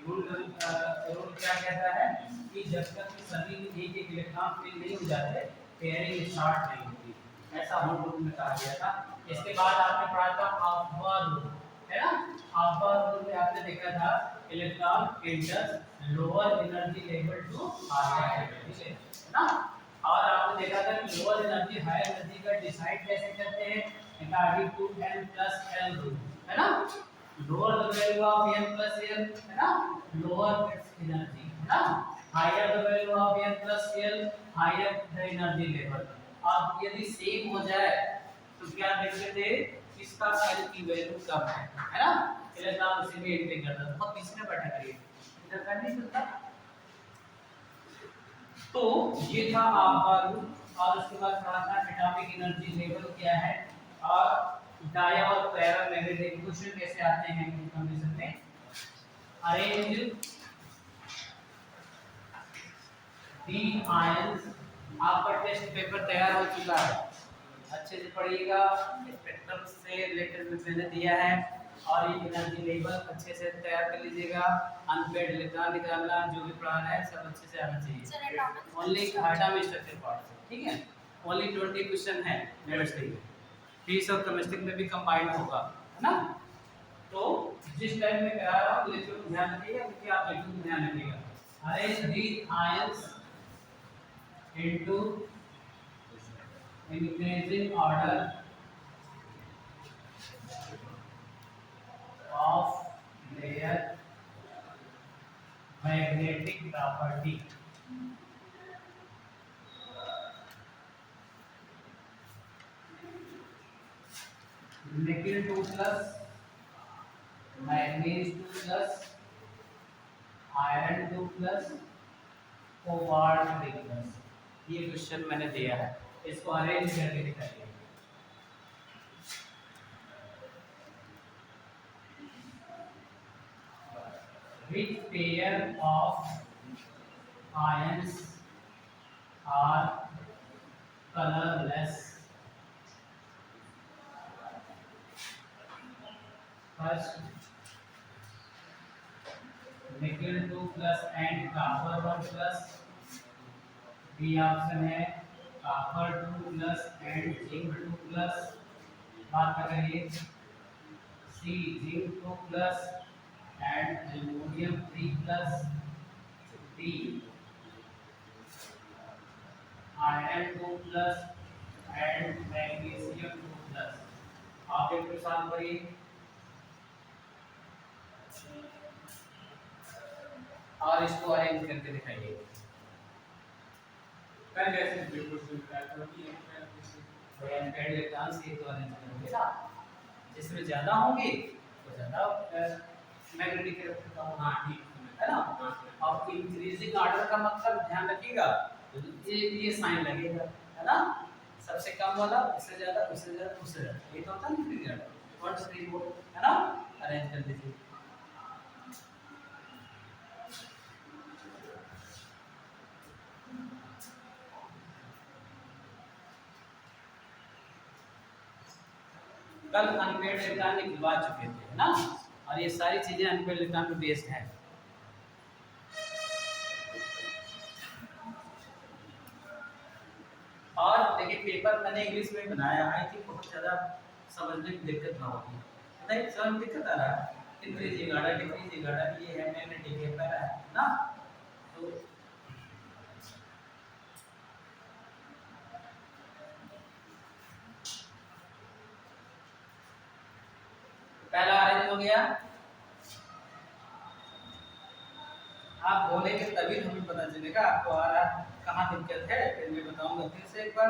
Rule क्या कहता है कि जब तक कि सभी एक एक इलेक्ट्रॉन फिल नहीं हो जाते पेयरिंग स्टार्ट नहीं होती, ऐसा होल्ड रूल में कहा गया था। इसके बाद आपने पढ़ा था अल्फा रूल, है ना। अल्फा रूल में आपने देखा था electron enters lower energy level to higher energy, है ना। और आपने देखा था कि लोअर एनर्जी हायर एनर्जी का डिसाइड कैसे करते हैं, according to n plus l rule, है ना। Lower the value of n plus l, है ना, लोअर इट्स एनर्जी, है ना। Higher the value of n plus l, higher the energy level. अब यदि सेम हो जाए तो क्या देखते थे, इसका l की वैल्यू कम है ना, इलेक्ट्रॉन उसी में एंट्री करता है। बहुत पीछे में बैठा करिए, इधर कर नहीं सकता। तो ये था आपका रूल। और उसके बाद पढ़ा था एटॉमिक एनर्जी लेवल क्या है, और डाया और पैरामैग्नेटिक क्वेश्चन कैसे आते हैं इन कंडीशन में। अरेंज दी आयंस, आपका टेस्ट पेपर तैयार हो चुका है, अच्छे से पढ़िएगा। स्पेक्ट्रम से रिलेटेड मैंने दिया है, और ये एनर्जी लेवल अच्छे से तैयार कर लीजिएगा। अनपेड इलेक्ट्रॉन निकालना जो भी पढ़ा है सब अच्छे से आना चाहिए। ओनली एटॉमिक स्ट्रक्चर पार्ट से, ठीक है। ओनली 20 क्वेश्चन है केमिस्ट्री में, फिजिक्स और केमिस्ट्री में भी कंबाइन होगा, है ना। तो जिस टाइम में करा रहा हूँ लेक्चर को ध्यान रखिएगा, क्योंकि आप लेक्चर को ध्यान रखिएगा। Arrange the ions into increasing order of their magnetic property। Nickel 2 plus, manganese 2 plus, iron 2 plus, cobalt 3 plus. ये क्वेश्चन मैंने दिया है, इसको अरेंज करके दिखाइए। Which pair of ions are colorless? First, nickel 2 plus and copper 1 plus। B option है copper 2 plus and zinc 2 plus. बात करेंगे C zinc 2 plus and aluminium 3 plus. D iron 2 plus and magnesium 2 plus. आप एक solve करिए और इसको arrange करके दिखाइए। पहले ऐसे बिल्कुल सिंपल है, तो ये एनपेड इलेक्ट्रॉन से तो अरेंज करेंगे ना, जिसमें ज्यादा होंगे तो ज्यादा मैग्नेटिक इलेक्ट्रिक का होगा, ठीक है ना। और इंक्रीजिंग ऑर्डर का मतलब ध्यान रखिएगा, ये साइन लगेगा, है ना। सबसे कम वाला उससे ज्यादा, उससे ज्यादा, उससे ज्यादा, ये तो होता है इंक्रीजिंग ऑर्डर 1 2 3 4, है ना। अरेंज कर दीजिए। कल अनपेड इलेक्ट्रॉन निकलवा चुके थे ना, और ये सारी चीजें अनपेड इलेक्ट्रॉन पे बेस्ड है। और देखिए पेपर मैंने इंग्लिश में बनाया, आई थिंक बहुत ज़्यादा समझने में दिक्कत ना होगी, नहीं समझ में दिक्कत आ रहा है। इंक्रीजिंग ऑर्डर डिक्रीजिंग ऑर्डर ये है, मैग्नेटिक है, पैरा है ना। तो पहला अरेंज हो गया, आप बोलेंगे तभी हमें पता चलेगा आपको आ रहा कहाँ दिक्कत है। फिर मैं बताऊंगा फिर से एक बार,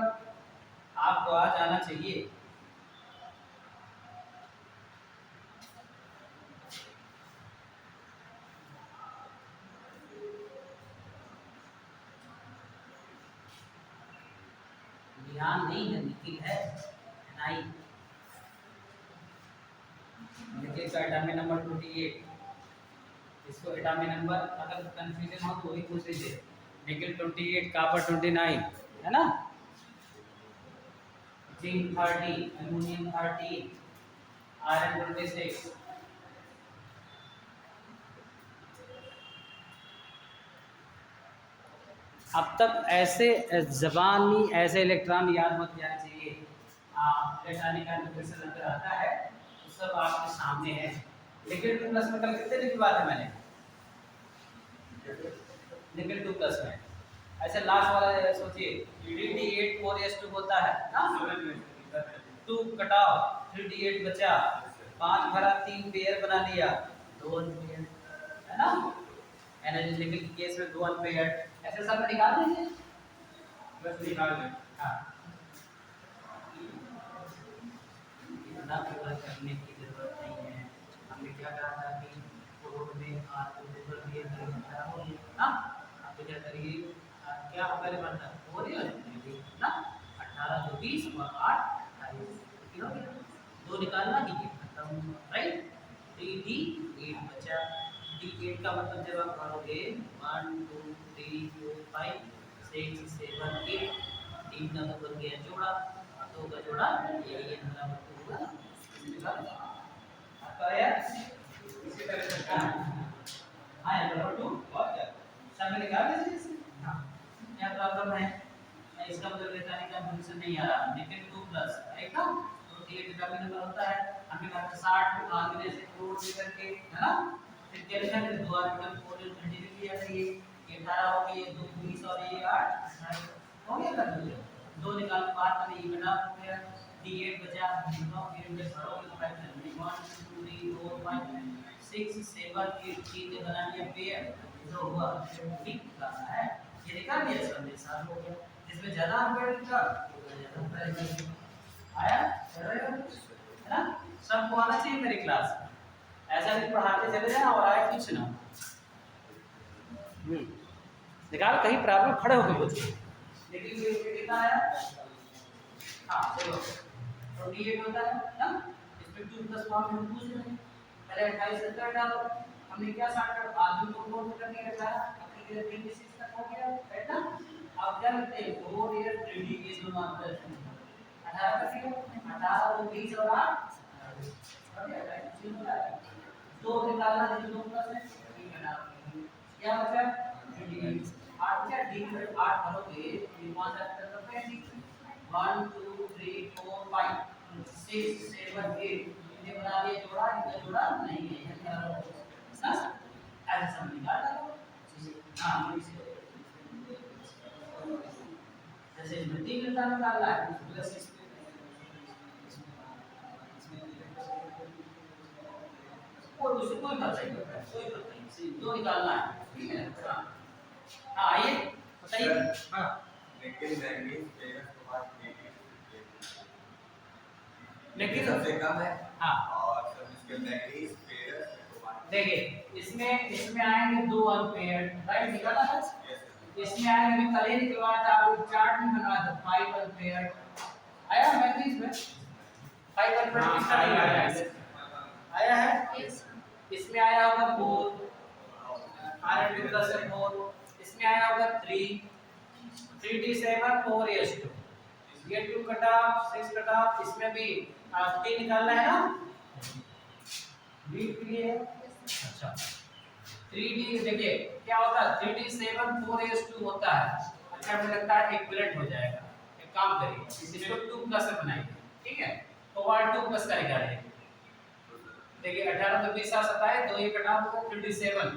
आपको आ जाना चाहिए। ध्यान नहीं है, निखिल है नहीं, निखिल का एटॉमिक नंबर 28। इसको एटॉमिक नंबर अगर कंफ्यूजन हो तो वही पूछ लीजिए। निकल 28, कॉपर 29, है ना। जिंक 30, एल्युमिनियम 30, आयरन 26, अब तक ऐसे ज़बानी ऐसे इलेक्ट्रॉन याद मत जाना चाहिए। इलेक्ट्रॉनिक कॉन्फ़िगरेशन अंदर आता है तो सब आपके सामने है। लेकिन 2 प्लस में कल कितने लिखी बात है मैंने, लेकिन 2 प्लस में ऐसे लास्ट वाला सोचिए D8 4s2 होता है ना, 2 कटाओ 3D8 बचा, 5 भरा 3 पेयर बना लिया, 2 अनपेयर है ना। एनालिटिकल के केस में 2 अनपेयर, ऐसे सब निकाल दीजिए बस निकाल दें। हाँ, इतना केवल करने की जरूरत नहीं है। हमने क्या कहा था कि कोड में R2 दिए ना, आप तो क्या करिए क्या पहले बनता है 4 ना, 18 तो 20 और 8 28 दो निकालना कीजिए खत्म, राइट। D8 बचा, D8 का मतलब जब आप करोगे 1 2 3 4 5 6 7 8, 3 का तो बन गया जोड़ा, 2 का जोड़ा यही है बराबर होगा आपका यार इसी तरह से हाँ ये बराबर 2 और क्या सब में निकाल दीजिए इसे। हाँ क्या प्रॉब्लम है, इसका मतलब इलेक्ट्रॉनिक कॉन्फ़िगरेशन नहीं आ रहा, लेकिन 2 प्लस राइट ना, तो ये डिटरमिनेंट नंबर होता है। हमने कहा था 60 आगे से जोड़ दे करके है ना, फिर क्या लिखा है 2 आगे 4 30 लिख लिया था, ये 18 हो गया, 2 20 और ये 8 हो गया कर दो, दो निकाल के बाद में ये बना हो गया, D8 बचा, दोनों ये में भरोगे तो 5 1 2 3 4 5 6 7 8 3 ने बना लिया पेयर, जो हुआ ठीक करना है, ये निकाल दिया संदेश आ हो गया। इसमें ज्यादा अंक लिखा आया है ना, सबको आना चाहिए मेरी क्लास में, ऐसा नहीं पढ़ाते चले जाना और आया कुछ ना। निकाल कहीं प्रॉब्लम खड़े होकर पूछिए, लेकिन ये कितना आया, हाँ चलो 28 होता है ना, इसमें 2 प्लस 1 हम पूछ रहे हैं, पहले 28 70 डालो, हमने क्या शॉर्टकट आदमी को नोट करके रखा है, अपने के 26 तक हो गया राइट ना। अब क्या करते हैं 4 ईयर 3D के दोनों आंसर 18 का फिर 18 तो 20 और 8 दो निकालना है, 2 प्लस है क्या बचा 8 क्या डी 8 भरोगे ये 5 करते हैं 1 2 3 4 5 6 7 8 ये बना लिए जोड़ा, इनका जोड़ा नहीं है ना, ऐसे सब निकाल दो। हाँ जैसे इसमें 3 निकालना है प्लस कोई दूसरी कोई बात नहीं, कोई बात नहीं, दो निकालना है ठीक है। हाँ आइए बताइए। हाँ लेकिन मैंगनीज पेयर के बाद लेकिन सबसे कम है हाँ और सब इसके मैंगनीज पेयर के बाद देखिए इसमें आएंगे 2 अनपेयर राइट, निकाला था इसमें आएंगे, अभी कल ही निकलवाया था, आपको चार्ट नहीं बनवाया था 5 अनपेयर आया मैंगनीज में 5 अनपेयर किसका नहीं आया है, आया है इसमें आया होगा 4 आयरन प्लस 4, इसमें आया होगा 3D7 4s2, ये 2 कटा 6 कटा, इसमें भी 3 निकालना है ना रीड के लिए। अच्छा 3D देखिए क्या होता है 3D7 4s2 होता है, अच्छा मुझे लगता है इक्विवेलेंट हो जाएगा, एक काम करिए इसको 2 प्लस में बनाइए ठीक है, तो 2 प्लस का निकालिए, देखिए 18 तो 20 27 दो ये कटा होगा 3D7,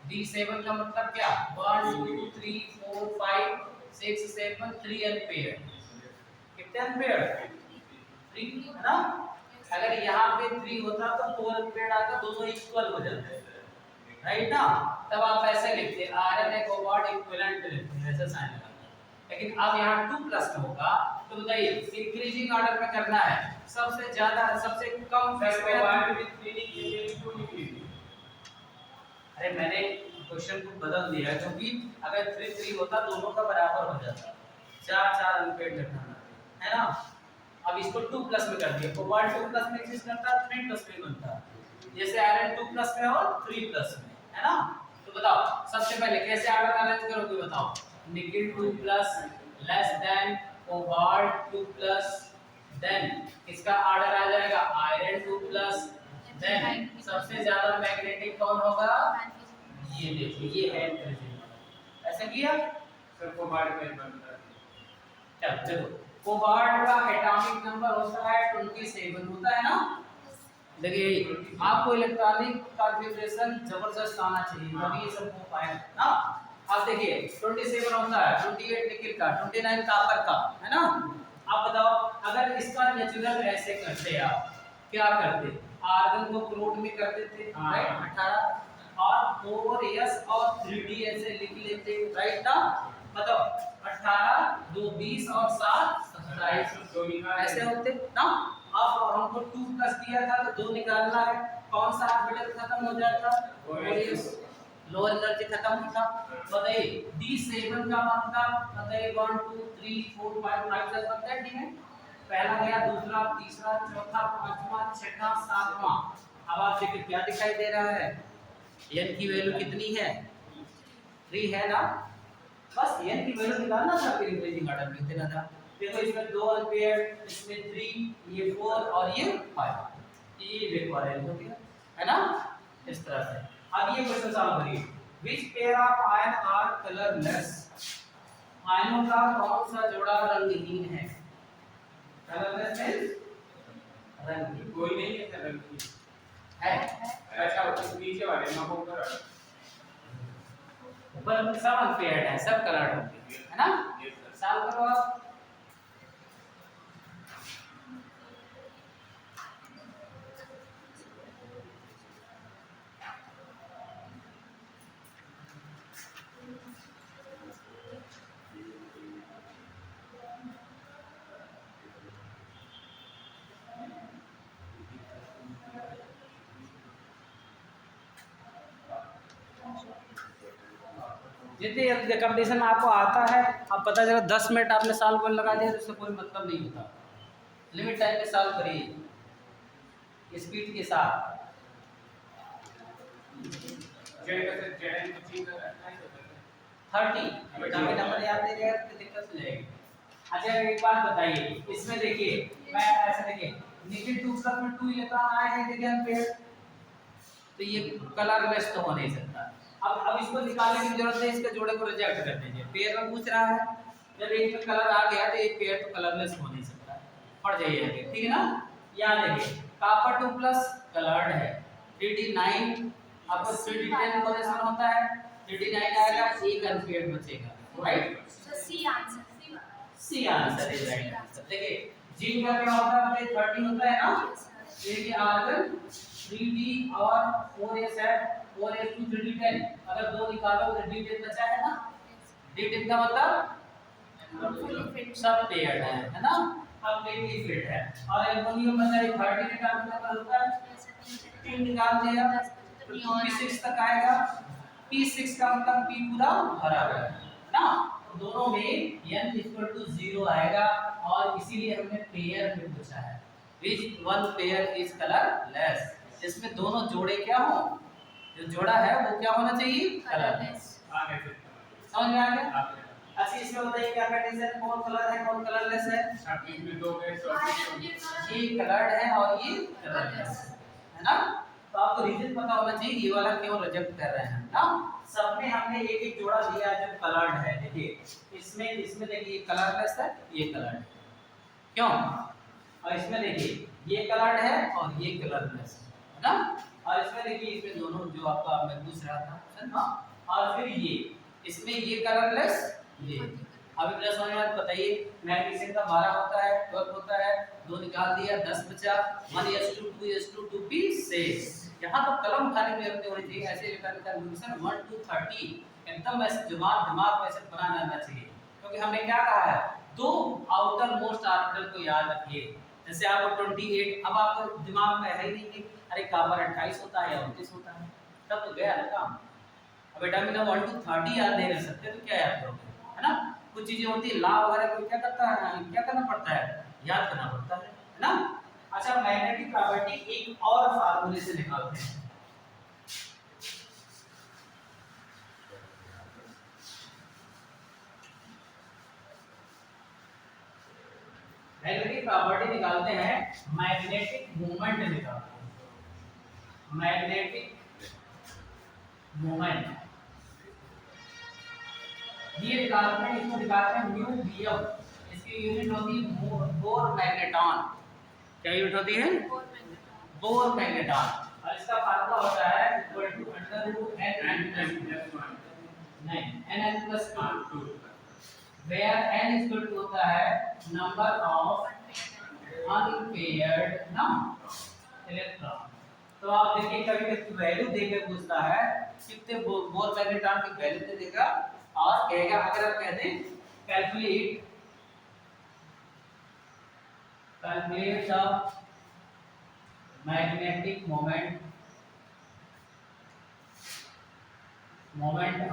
D7 का मतलब क्या 1 2 3 4 5 6 7 3 एम्पीयर, कितने एम्पीयर 3 है ना, अगर यहाँ पे 3 होता तो 4 एम्पीयर आता, दोनों इक्वल हो जाते राइट ना, तब आप ऐसे लिखते आयरन है कोबाल्ट इक्विवेलेंट लिखते ऐसा साइन लगाते, लेकिन अब यहाँ 2 प्लस में होगा तो बताइए इंक्रीजिंग ऑर्डर में करना है, सबसे ज्यादा सबसे कम अरे मैंने क्वेश्चन को बदल दिया है क्योंकि अगर 3 3 होता दोनों का बराबर हो जाता, 4 4 अनपेड लिखना है ना। अब इसको 2 प्लस में कर दिया, कोबाल्ट 2 प्लस में एग्जिस्ट करता है 3 प्लस में बनता है, जैसे आयरन 2 प्लस में और 3 प्लस में है ना। तो बताओ सबसे पहले कैसे ऑर्डर अरेंज करोगे बताओ, nickel 2 plus less then cobalt 2 plus, then इसका ऑर्डर आ जाएगा आयरन 2 प्लस, देन सबसे ज्यादा मैग्नेटिक कौन होगा, ये देखिए ये है इंक्रीजिंग, ऐसा किया सर कोबाल्ट का एक बार बता दीजिए। चलो देखो, कोबाल्ट का एटॉमिक नंबर होता है 27 होता है ना। देखिए आपको इलेक्ट्रॉनिक कॉन्फ़िगरेशन जबरदस्त आना चाहिए तभी ये सब हो पाएगा ना। अब देखिए 27 होता है, 28 निकल का, 29 कॉपर का, है ना। आप बताओ अगर इसका नेचुरल ऐसे करते आप क्या करते, आर्गन को प्लॉट में कर देते राइट 18 और 4s और 3d ऐसे लिख लेते राइट ना। बताओ 18 2 20 और 7 27 ऐसे होते ना। अब हमको 2 प्लस दिया था तो 2 निकालना है, कौन सा ऑर्बिटल खत्म हो जाता, लोअर एनर्जी खत्म होता। बताइए d7 का मतलब बताइए 1 2 3 4 5 5 तक बनता है, ठीक है। पहला गया, दूसरा, तीसरा, चौथा, पांचवा, छठा, सातवां। अब आप देखिए क्या दिखाई दे रहा है, n की वैल्यू कितनी है 3 है ना। बस n की वैल्यू निकालना था, फिर इंक्रीजिंग ऑर्डर में देना था। देखो इसमें 2 अनपेयर, इसमें 3, ये 4 और ये 5, ये देखो हो गया है ना इस तरह से। अब ये क्वेश्चन सॉल्व करिए, which pair of ion are colourless, आयनों का कौन सा जोड़ा रंगहीन है। कलरलेस मींस रंगहीन कोई नहीं है सर रंग है। अच्छा नीचे वाले में होगा ऊपर सब अनपेयर्ड है, सब कलर्ड होंगे है ना। सॉल्व करो आप। जितनी कंपटीशन आपको आता है, अब पता चला 10 मिनट आपने सॉल्व कर लगा दिया तो उससे कोई मतलब नहीं होता। लिमिट टाइम में सॉल्व करिए स्पीड के साथ। जेड का सर जेड को चेंज करना है 30 हमें नंबर याद नहीं रहेगा तो दिक्कत हो जाएगी। अच्छा एक बात बताइए, इसमें देखिए मैं ऐसे देखिए निकल 2 सब में 2 इलेक्ट्रॉन आए हैं देखिए अनपेयर, तो ये कलरलेस तो हो नहीं सकता। अब इसको निकालने की जरूरत है, इसके जोड़े को रिजेक्ट कर दीजिए। पेयर में पूछ रहा है, जब एक में कलर आ गया तो एक पेयर तो कलरलेस हो नहीं सकता, पढ़ जाइए आगे, ठीक है ना। यहाँ देखिए कॉपर 2 प्लस कलर्ड है, 3d9 आपको 3d10 पोजीशन होता है, 3d9 आएगा, एक अनपेयर्ड बचेगा right. C answer is right answer. देखिए जिंक का क्या होता है, 30 होता है ना, देखिए आर्गन 3d और 4s है, 4s to 3d10, अगर दो निकालो तो d10 बचा है ना। d10 का मतलब सब पेयर्ड है ना, कंप्लीटली फिट है। और एल्युमिनियम मतलब 30 निकालने का होता है, 3 निकाल दिया तो p6 तक आएगा, p6 का मतलब p पूरा भरा हुआ है ना। दोनों में n 0 आएगा और इसीलिए हमने पेयर में पूछा है which one pair is colorless, इसमें दोनों जोड़े क्या हो, जो जोड़ा है वो क्या होना चाहिए कलरलेस। आगे से समझ में आ गया। आगे अच्छा इसमें बताइए क्या कंडीशन, कौन कलर है कौन कलरलेस है। आप इसमें दो गए तो ये कलर्ड है और ये कलरलेस है ना। तो आपको रीजन पता होना चाहिए ये वाला क्यों रिजेक्ट कर रहे हैं ना। सब में हमने एक एक जोड़ा दिया है जो कलर्ड है, देखिए इसमें देखिए कलरलेस है, ये कलर्ड क्यों, और इसमें देखिए ये कलर्ड है और ये कलरलेस है ना। और इसमें देखिए इसमें दोनों जो आपका मैं पूछ रहा था ना, और फिर ये इसमें ये कलरलेस ये। अभी प्लस समझ में बताइए, मैग्नीशियम का 12 होता है, 12 होता है, 2 निकाल दिया 10 बचा, 1s2 2s2 2p6। यहाँ तो कलम खाली में रखनी होनी चाहिए, ऐसे इलेक्ट्रॉनिक कन्फर्मेशन 1 2 30 एकदम ऐसे दिमाग में ऐसे बना जाना चाहिए। क्योंकि हमने क्या कहा है, दो आउटर मोस्ट ऑर्बिटल को याद रखिए। जैसे आपको 28, अब आपको दिमाग में है ही नहीं कि अरे कॉपर 28 होता है या 29 होता है, तब तो गया ना काम। अब बेटा मैंने 1 to 30 याद नहीं रख सकते तो क्या याद करोगे, है ना। कुछ चीजें होती है ला वगैरह को क्या करता है, क्या करना पड़ता है, याद करना पड़ता है ना। अच्छा मैग्नेटिक प्रॉपर्टी एक और फार्मूले से निकालते हैं। मैग्नेटिक प्रॉपर्टी निकालते हैं, मैग्नेटिक मोमेंट निकालते हैं, मैग्नेटिक मोमेंट। ये निकालते हैं, इसको निकालते हैं म्यू बीएम। इसकी यूनिट होती है बोर मैग्नेटॉन। क्या यूनिट होती है? Bohr magneton. और इसका फार्मूला होता है equal to under root n नहीं n+2 where n equal to होता है नंबर ऑफ अनपेयर्ड ना इलेक्ट्रॉन। तो आप देखिए कभी कभी वैल्यू देकर पूछता है कितने बोर मैग्नेटॉन की वैल्यू दे देगा और कहेगा, अगर आप कह दें calculate the magnetic moment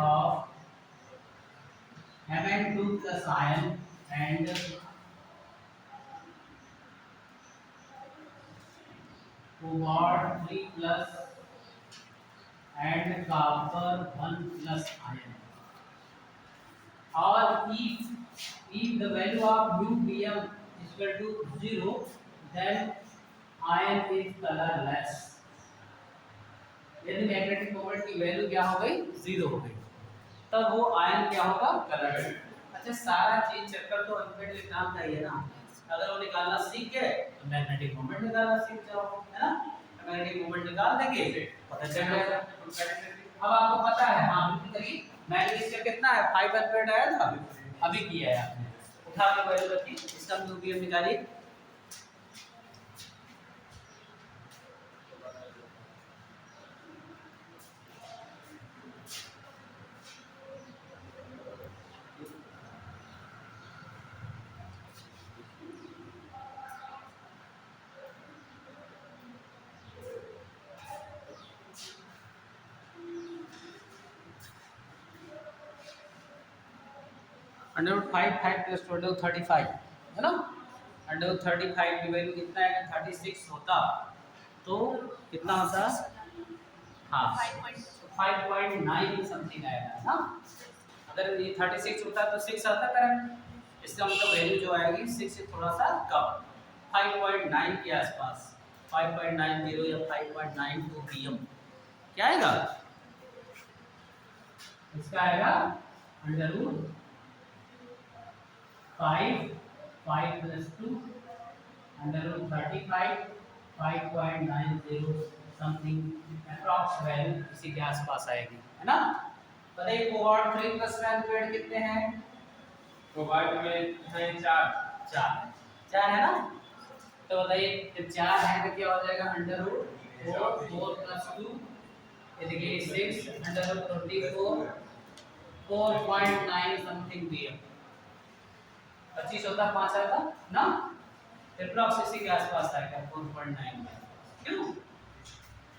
of Mn2 plus ion and cobalt 3 plus and copper 1 plus ion. Or if the value of mu bm is equal to 0, then ion is colorless. यदि magnetic moment की value क्या हो गई? 0 हो गई, तब वो ion क्या होगा? कलरलेस। अच्छा, सारा चीज चक्कर तो अनपेड इलेक्ट्रॉन का ही है ना। अगर वो निकालना सीख गए तो मैग्नेटिक मोमेंट निकालना सीख जाओ, है ना। मैग्नेटिक मोमेंट निकाल देंगे, पता चल जाएगा। अब आपको पता है, हाँ बिल्कुल करिए। मैग्नेटिक कितना है? 5 अनपेड आया था, अभी किया है आपने। उठा के वैल्यू रखिए, इसका म्यू बीएम निकालिए। √5 प्लस 35 है ना। √35 की वैल्यू कितना है? 36 होता तो कितना होता? हाँ 5.9 समथिंग आएगा ना। अगर ये 36 होता तो 6 आता करेक्ट। इसका मतलब वैल्यू जो आएगी 6 से थोड़ा सा कम, 5.9 के आसपास, 5.90 या 5.92 pm क्या आएगा? इसका आएगा √5 plus 2 √35 5.90 समथिंग अप्रॉक्स वैल्यू इसी के आसपास आएगी, है ना। बताइए कोबाल्ट 3 प्लस अनपेड कितने हैं? कोबाल्ट में है 4 है ना। तो बताइए जब 4 है तो क्या हो जाएगा? √4 plus 2 ये देखिए 6 √24 4.9 समथिंग pm। 25 होता 5 आता ना, एप्रोक्स इसी के आसपास आएगा 4.9 क्यों।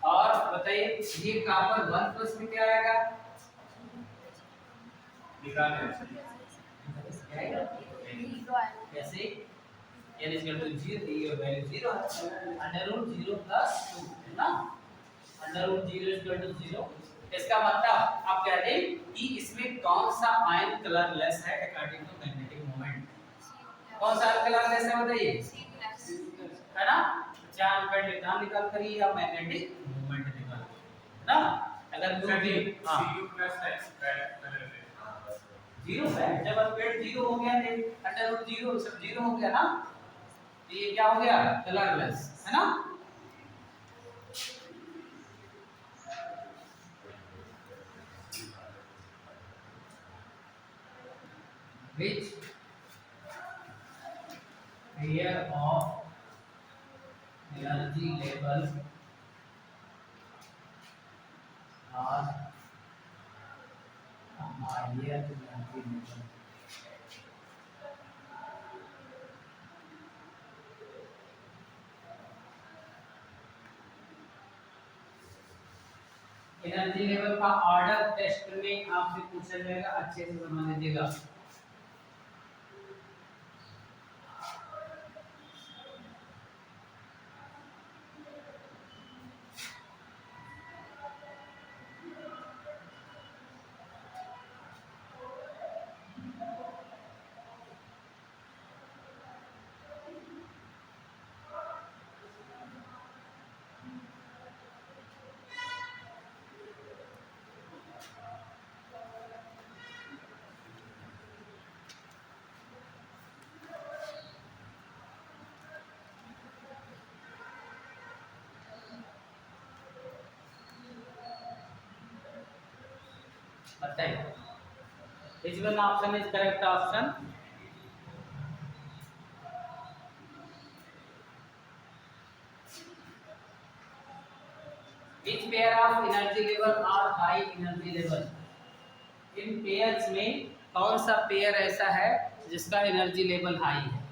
और बताइए ये कॉपर 1 प्लस में क्या आएगा? कैसे? n is equal to 0, ये वैल्यू 0 है, √0 plus 2 है ना। √0 is equal to 0। इसका मतलब आप कह दें कि इसमें कौन सा आयन कलरलेस है अकॉर्डिंग टू मैग्नेटिक मोमेंट। कौन सा आयन कलरलेस है बताइए? है ना। 4 अनपेड इलेक्ट्रॉन निकाल करिए या मैग्नेटिक मोमेंट निकाल, है ना। अगर सर भी हां Cu प्लस x कलर 0 है, जब अनपेड 0 हो गया तो √0 सब 0 हो गया ना, तो ये क्या हो गया? कलरलेस, है ना। which pair of energy level are higher energy level? Energy level का ऑर्डर टेस्ट में आपसे पूछा जाएगा, अच्छे से समझ लीजिएगा। बताइए which one option is correct option? Which pair of energy level are high energy level? In pairs में कौन सा पेयर ऐसा है जिसका एनर्जी लेवल हाई है?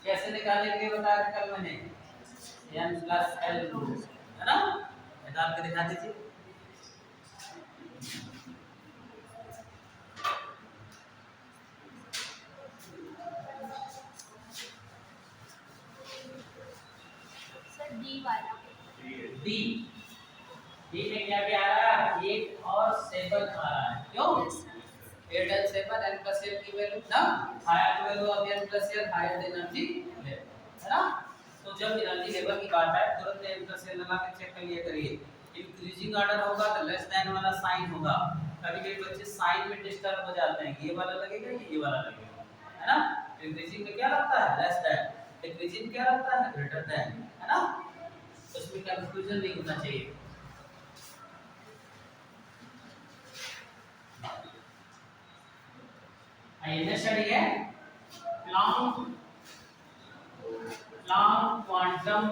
कैसे निकालेंगे बताया था कल मैंने, n प्लस l रूल है ना, निकाल के दिखा दीजिए। सर डी वाला डी डी में क्या क्या आ रहा है? 8 और 7 आ रहा है, क्यों? 8 and 7 n plus l की वैल्यू ना, higher value of n plus l higher energy level, है ना। तो जब एनर्जी लेवल की बात आए तुरंत n plus l लगा के चेक कर लिया करिए। इंक्रीजिंग ऑर्डर होगा तो लेस देन वाला साइन होगा। कभी कभी बच्चे साइन में डिस्टर्ब हो जाते हैं, ये वाला लगेगा ये वाला लगेगा, है ना। इंक्रीजिंग में क्या लगता है? लेस देन, डिक्रीजिंग क्या लगता है? ग्रेटर देन, है ना। उसमें कंफ्यूजन नहीं होना चाहिए। आइए स्टडी है प्लांक क्वांटम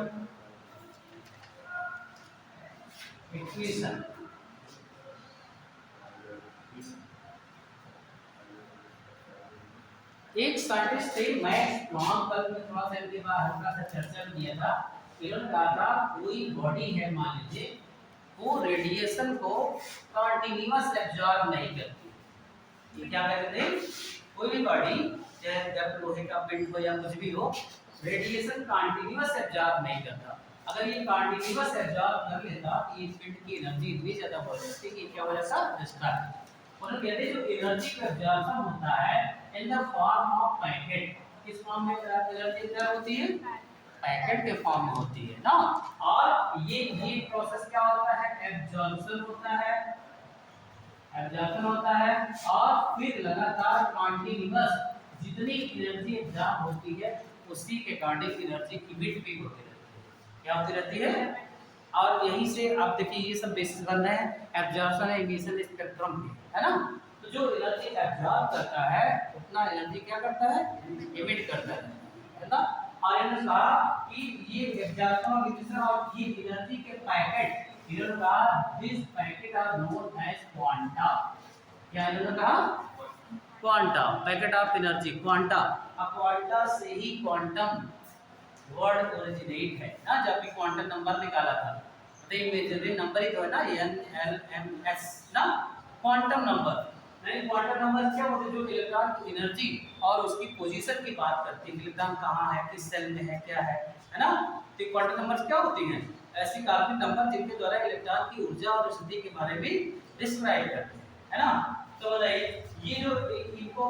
इक्वेशन। एक साइंटिस्ट थे मैक्स प्लांक, कल में थोड़ा सा इनके बारे में हल्का सा चर्चा किया था। इन्होंने कहा था कोई बॉडी है मान लीजिए, वो रेडिएशन को कंटीन्यूअस एब्जॉर्ब नहीं करती। ये क्या कहते हैं? कोई भी बॉडी चाहे जब लोहे का पिंड हो या कुछ भी हो, रेडिएशन कंटीन्यूअस एब्जॉर्ब नहीं करता। अगर ये कंटीन्यूअस एब्जॉर्ब कर लेता तो ये पिंड की एनर्जी इतनी ज्यादा हो जाती कि क्या हो जाता? डिस्ट्रॉय। उन्होंने कहते हैं जो एनर्जी का एब्जॉर्प्शन होता है in the form of packet, किस फॉर्म में एनर्जी एब्जॉर्ब होती है? पैकेट के फॉर्म में होती है ना। और ये प्रोसेस क्या होता है? एब्जॉर्प्शन होता है, एब्जॉर्प्शन होता है और फिर लगातार कंटीन्यूअस जितनी एनर्जी एब्जॉर्ब होती है उसी के अकॉर्डिंग एनर्जी इमिट भी होती रहती है। क्या होती रहती है? और यहीं से आप देखिए ये सब बेसिस बन रहे हैं एब्जॉर्प्शन और एमिशन स्पेक्ट्रम के, है ना। तो जो एनर्जी एब्जॉर्ब करता है उतना एनर्जी क्या करता है? इमिट करता है ना। और इन्होंने कहा कि ये एब्जॉर्प्शन और एमिशन और ये एनर्जी के पैकेट, इन्होंने कहा this packet are known as quanta. क्या इन्होंने कहा? Quanta, packet of energy, quanta. अब क्वांटा से ही क्वांटम वर्ड ओरिजिनेट है ना। जब भी क्वांटम नंबर निकाला था तो इमेजिनरी नंबर ही तो है ना, n l m s ना, क्वांटम नंबर। नहीं, क्वांटम नंबर क्या होते हैं? जो इलेक्ट्रॉन की एनर्जी और उसकी पोजीशन की बात करती है, इलेक्ट्रॉन कहाँ है, किस सेल में है, क्या है ना। तो क्वांटम नंबर क्या होती हैं? ऐसी काल्पनिक नंबर जिनके द्वारा इलेक्ट्रॉन की ऊर्जा और स्थिति के बारे में डिस्क्राइब करते हैं, है ना। तो बताइए ये जो इनको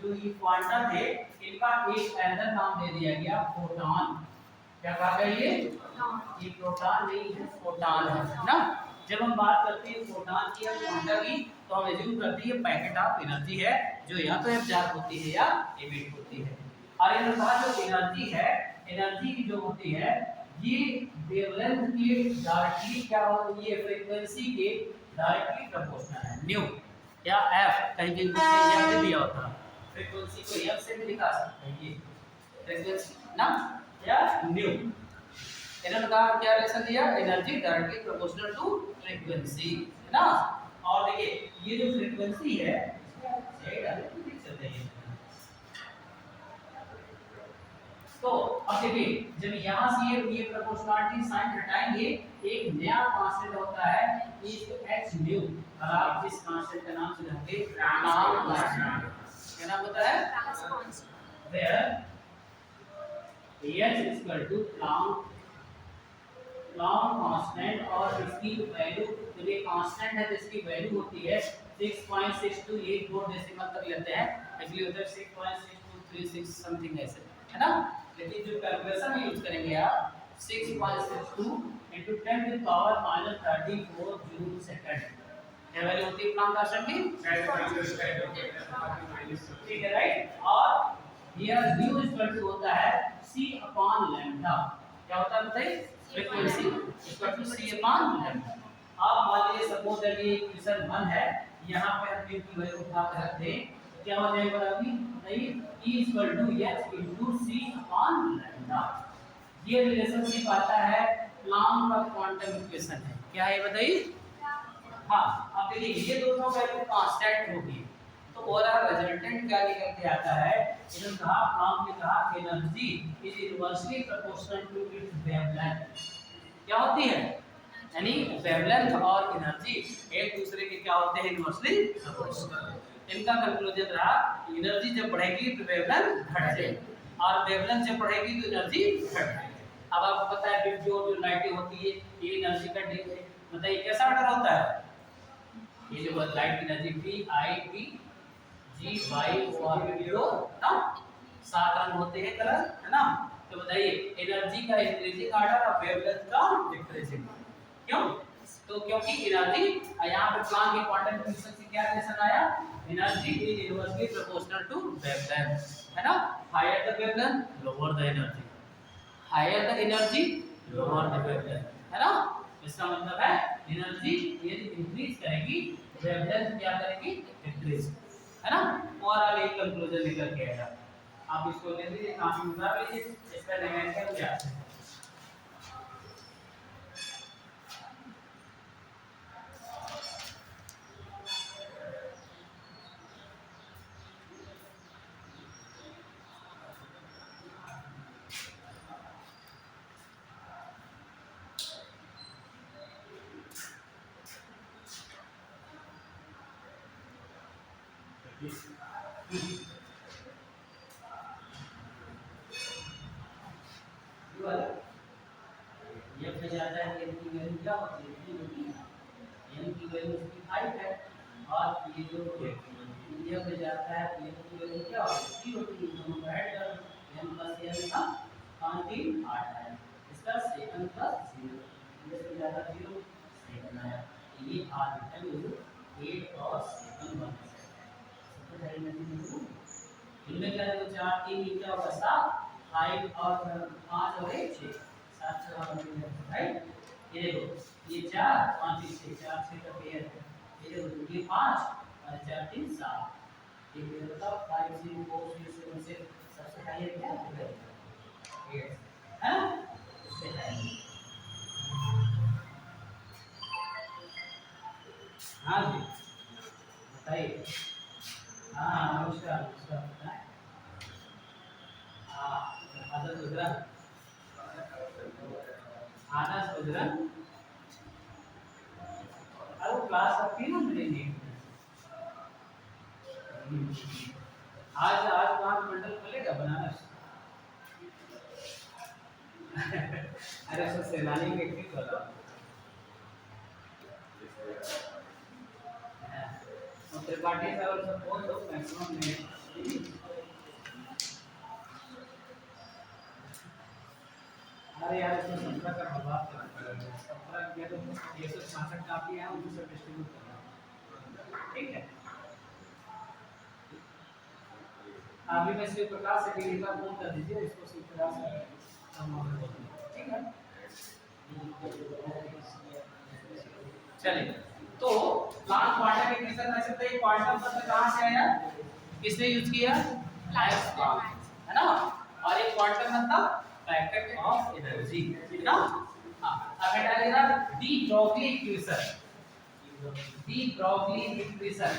जो ये क्वांटा थे इनका एक अदर नाम दे दिया गया फोटॉन। क्या कहा गया? ये प्रोटॉन नहीं है, फोटॉन है ना। जब हम बात करते हैं फोटॉन की या क्वांटा की तो हम एज्यूम करते हैं पैकेट ऑफ एनर्जी है जो या तो एब्जॉर्ब होती है या इमिट होती है। और इन्होंने कहा जो एनर्जी है, एनर्जी की जो होती है ये वेवलेंथ के डायरेक्टली क्या हो, ये फ्रीक्वेंसी के डायरेक्टली प्रोपोर्शनल है। न्यू या एफ, कहीं कहीं बुक में एफ दिया होता है, फ्रीक्वेंसी को एफ से भी लिखा सकते हैं, ये फ्रीक्वेंसी ना या न्यू। इन्होंने कहा क्या रिलेशन दिया? Energy directly proportional to frequency, है ना। और देखिए ये जो फ्रीक्वेंसी है ये डायरेक्टली लिख सकते हैं। तो अब देखिए जब यहाँ से ये प्रोपोर्शनलिटी साइन हटाएंगे एक नया कांस्टेंट होता है h न्यू। और आप जिस कांस्टेंट का नाम सुनेंगे प्लांक कांस्टेंट, क्या नाम होता है? Where h equal to Planck constant और इसकी वैल्यू जब ये कांस्टेंट है तो इसकी वैल्यू होती है 6.6284 डेसिमल तक लेते हैं, एक्चुअली होता है 6.6236 समथिंग ऐसे, है ना। लेकिन जो कैलकुलेशन यूज करेंगे आप 6.62 into 10 to the power minus 34 joule second, क्या वैल्यू होती है प्लांक कांस्टेंट की? ठीक है, राइट। और हियर न्यू इक्वल टू होता है c अपॉन लैम्डा। क्या होता है बताइए? Frequency equal to c upon lambda. आप मान लीजिए सपोज दैट ये इक्वेशन 1 है, यहाँ पे हम q की वैल्यू उठा कर रख दें, तो क्या हो जाएगा अभी नहीं E equal to h into c upon lambda. ये रिलेशनशिप आता है प्लैंक का क्वांटम इक्वेशन है। क्या है बताइए? हाँ, अब देखिए ये दोनों वैल्यू कांस्टेंट होगी तो ओवरऑल रिजल्टेंट क्या निकल के आता है, इन्होंने कहा प्लैंक ने कहा energy is inversely proportional to its wavelength. क्या होती है? यानी वेवलेंथ और एनर्जी एक दूसरे के क्या होते हैं? Inversely proportional. इनका कंक्लूजन रहा एनर्जी जब बढ़ेगी तो वेवलेंथ घट जाएगी और वेवलेंथ जब बढ़ेगी तो एनर्जी घट जाएगी। अब आपको पता है जो लाइटें होती है ये एनर्जी का बताइए कैसा ऑर्डर होता है? ये जो लाइट की energy P I T G Y और वीडियो ना 7 रंग होते हैं कलर है ना। तो बताइए एनर्जी का इंक्रीजिंग ऑर्डर और वेवलेंथ का डिक्रीजिंग। क्यों? तो क्योंकि एनर्जी यहाँ पे प्लैंक के क्वांटम इक्वेशन से क्या रिलेशन आया? Energy is inversely proportional to wavelength है ना। Higher the wavelength lower the energy, higher the energy lower the wavelength है ना। इसका मतलब है एनर्जी ये इंक्रीज करेगी, वेवलेंथ क्या करेगी? डिक्रीज है ना। और एक कंक्लूजन निकल के आएगा। आप इसको ले लीजिए, काफी उतार लीजिए, इसका नेगेटिव क्या है? ये पे जाता है n की वैल्यू क्या होती है? n की वैल्यू उसकी 5 है और ये जो ये पे जाता है n की वैल्यू क्या होती है? 3 होती है। दोनों को ऐड कर n प्लस n का 5 3 8 है। इसका सेकंड प्लस 0 ये पे जाता 0 सेकंड आया। ये आर्बिटल 8 और सेकंड 1 सबको जारी नहीं। इनमें क्या है? 4 3 क्या होगा? 7 5 और 5 और 1 6 7 से राइट। ये देखो ये 4 5 6 4 6 का पेयर है। ये देखो ये 5 और 4 3 7 ये पेयर बताओ 5 6 4 6 7 से सबसे हाईएस्ट क्या है? 8 है इससे हाईएस्ट। हाँ जी बताइए। हाँ नमस्कार नमस्कार। हाँ आदर्श गुजरात आदर्श गुजरात अरे क्लास आपकी ना मिलेंगे आज आज वहाँ मंडल खुलेगा बनारस। अरे सर सैलानी के ठीक बोला त्रिपाठी सर और सब बोल दो मैक्सिमम में। अरे यार इसमें संख्या का प्रभाव संख्या किया तो 166 काफी है उनको सब डिस्ट्रीब्यूट करना ठीक है। अभी मैं श्री प्रकाश से का फोन कर दीजिए इसको श्री प्रकाश ठीक है। चलिए तो प्लैंक क्वांटम इक्वेशन में सकते हैं क्वांटम शब्द कहां से आया? किसने यूज किया? प्लैंक है ना। और एक क्वांटम मतलब पैकेट ऑफ एनर्जी है ना। हां अब डालेगा de Broglie equation. De Broglie equation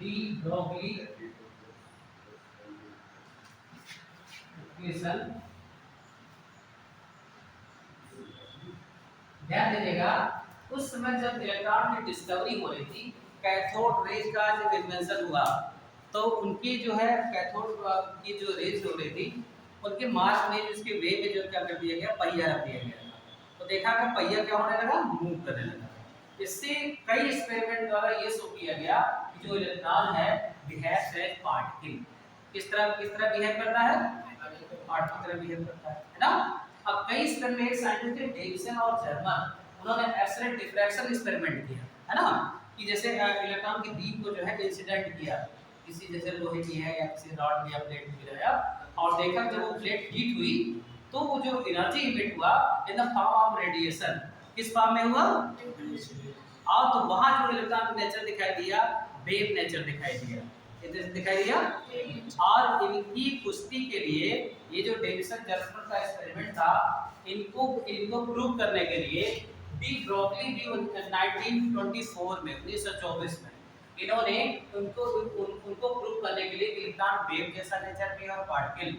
de Broglie equation ध्यान दीजिएगा उस समय जब इलेक्ट्रॉन की डिस्कवरी हो रही थी कैथोड रेज का जब इन्वेंशन हुआ तो उनकी जो है कैथोड की जो रेज हो रही थी उनके मास में उसके वे में जो क्या कर दिया गया पहिया रख दिया गया। तो देखा कि पहिया क्या होने लगा? मूव करने लगा। इससे कई एक्सपेरिमेंट द्वारा ये शो किया गया कि जो इलेक्ट्रॉन है बिहेव्स एज पार्टिकल। किस तरह बिहेव करता है? पार्टिकल की तरह बिहेव करता है ना। अब कई एक्सपेरिमेंट साइंटिस्ट डेविसन और जर्मन उन्होंने एक्स-रे डिफ्रैक्शन एक्सपेरिमेंट किया है ना कि जैसे इलेक्ट्रॉन की बीम को जो है इंसिडेंट किया किसी जैसे लोहे की है या किसी रॉड या प्लेट की है, और देखा जब वो प्लेट हीट हुई तो वो जो एनर्जी इमिट हुआ इन द फॉर्म ऑफ रेडिएशन, किस फॉर्म में हुआ? और तो वहां जो इलेक्ट्रॉन का नेचर दिखाई दिया, वेव नेचर दिखाई दिया, किस दिखाई दिया? और इनकी पुष्टि के लिए ये जो डेविसन जर्मर का एक्सपेरिमेंट था, इनको प्रूव करने के लिए डी ब्रोगली भी 1924 में 1924 में इन्होंने उनको प्रूव करने के लिए इलेक्ट्रॉन वेव जैसा नेचर भी और पार्टिकल,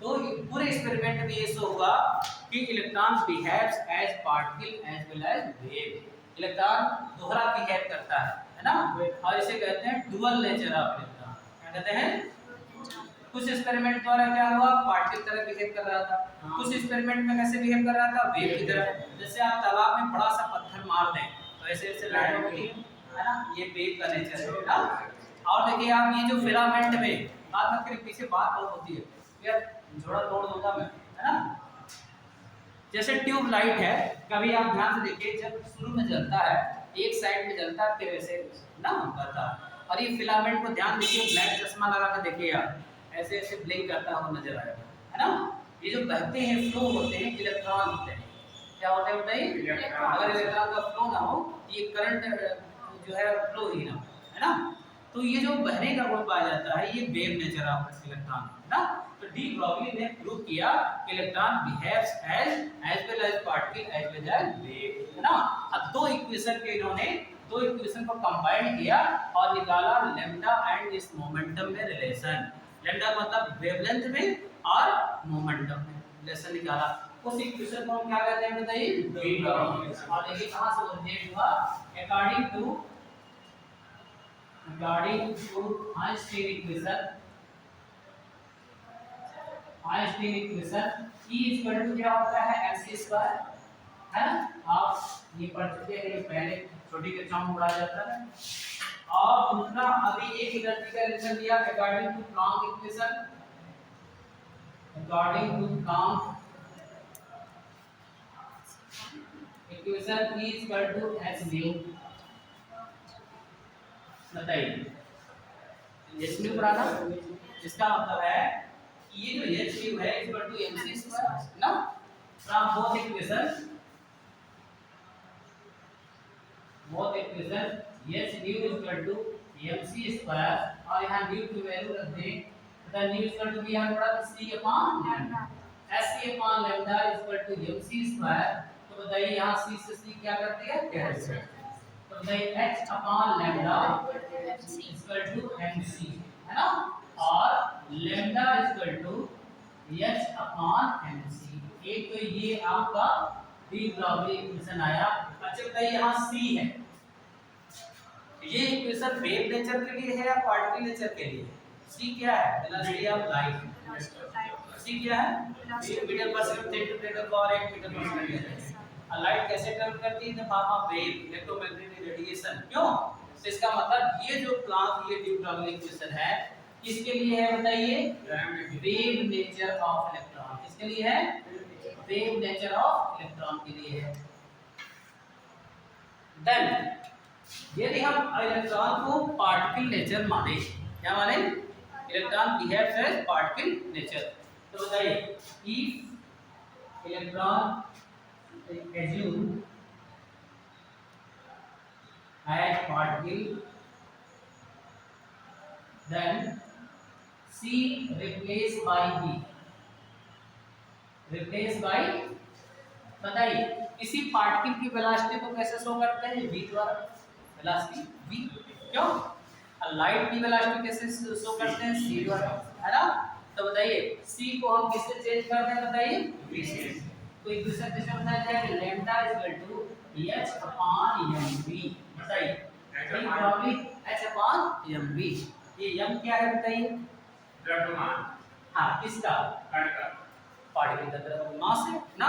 तो पूरे एक्सपेरिमेंट में ये शो हुआ कि electron behaves as particle as well as wave. Electron दोहरा बिहेव करता है ना, और इसे कहते हैं डुअल नेचर ऑफ इलेक्ट्रॉन। क्या कहते हैं? कुछ एक्सपेरिमेंट द्वारा क्या हुआ, पार्टिकल तरह बिहेव कर रहा था, कुछ एक्सपेरिमेंट में कैसे बिहेव कर रहा था, वेव की तरह। जैसे आप तालाब में बड़ा सा पत्थर मार दें तो ऐसे ऐसे लाइट होती है ना, ये वेव का नेचर है ना। और देखिए आप ये जो फिलामेंट में बात मत करिए, पीछे बात बहुत होती है यार, जोड़ा तोड़ दूंगा मैं, है ना। जैसे ट्यूब लाइट है, कभी आप ध्यान से देखिए, जब शुरू में जलता है एक साइड में जलता है, फिर ऐसे ना करता है। और ये फिलामेंट को ध्यान देखिए, ब्लैक चश्मा लगा कर देखिए आप, ऐसे ऐसे ब्लिंक करता हुआ नजर आएगा, है ना। ये जो बहते हैं, फ्लो होते हैं, इलेक्ट्रॉन होते हैं। क्या होते हैं बताइए? अगर इलेक्ट्रॉन का फ्लो ना हो, ये करंट जो है फ्लो ही ना, है ना। तो ये जो बहने का गुण पाया जाता है, ये वेव नेचर ऑफ इलेक्ट्रॉन है ना। तो डी ब्रोगली ने प्रूव किया electron behaves as well as particle as well as wave, है ना। अब दो इक्वेशन के इन्होंने दो इक्वेशन को कंबाइन किया और निकाला लैम्डा एंड इस मोमेंटम में रिलेशन। लैम्डा मतलब वेवलेंथ में और मोमेंटम में रिलेशन निकाला। उस इक्वेशन को हम क्या कहते हैं बताइए? De Broglie. और देखिए कहां से ओरिजिनेट हुआ, according to Einstein equation. Einstein equation E equal to क्या होता है, mc स्क्वायर, है ना। आप ये पढ़ चुके हैं, ये पहले छोटी कक्षाओं में पढ़ा जाता है। और दूसरा अभी एक एनर्जी का रिलेशन दिया according to Planck equation. According to Planck equation E equal to h nu. बताइए h न्यू पढ़ा था, इसका मतलब है ये जो h न्यू है इक्वल टू mc स्क्वायर ना। From both equation h nu equal to mc square, और यहां न्यू की वैल्यू रख दें, तो न्यू इक्वल टू यहां पड़ा c upon lambda, c upon lambda equal to mc square. तो बताइए यहां c से c क्या कर दिया, कैंसिल। तो बताइए h upon lambda equal to mc, है ना। और lambda equal to h upon mc। एक तो ये आपका डी ब्रोगली इक्वेशन आया। अच्छा बताइए यहाँ c है, ये इक्वेशन वेव नेचर के लिए है या पार्टिकल नेचर के लिए? c क्या है? Velocity of light. c क्या है? मीटर पर second 10 to the power 8 metre पर सेकंड। लाइट कैसे ट्रैवल करती है? In the form of wave, electromagnetic radiation. क्यों? तो इसका मतलब ये जो प्लैंक ये डी ब्रोगली इक्वेशन है, किसके लिए है बताइए? Wave nature of electron. किसके लिए है? वेव नेचर ऑफ इलेक्ट्रॉन के लिए है। देन यदि हम इलेक्ट्रॉन को पार्टिकल नेचर माने, क्या माने? Electron behaves as particle nature. तो बताइए if electron assume as particle, then C replaced by V, replaced by, बताइए किसी पार्टिकल की वेलोसिटी को कैसे शो करते हैं? V द्वारा, वेलोसिटी V। क्यों? लाइट की वेलोसिटी कैसे शो करते हैं? C द्वारा, है ना। तो बताइए C को हम किससे चेंज करते हैं बताइए? V से। तो इक्वेशन कैसे बताया जाए? Lambda equal to h upon mv। बताइए प्रॉब्ली h अपॉन mv। ये m क्या है बताइए? द्रव्यमान। हाँ किसका? कण का। पार्टिकल का द्रव्यमान है ना।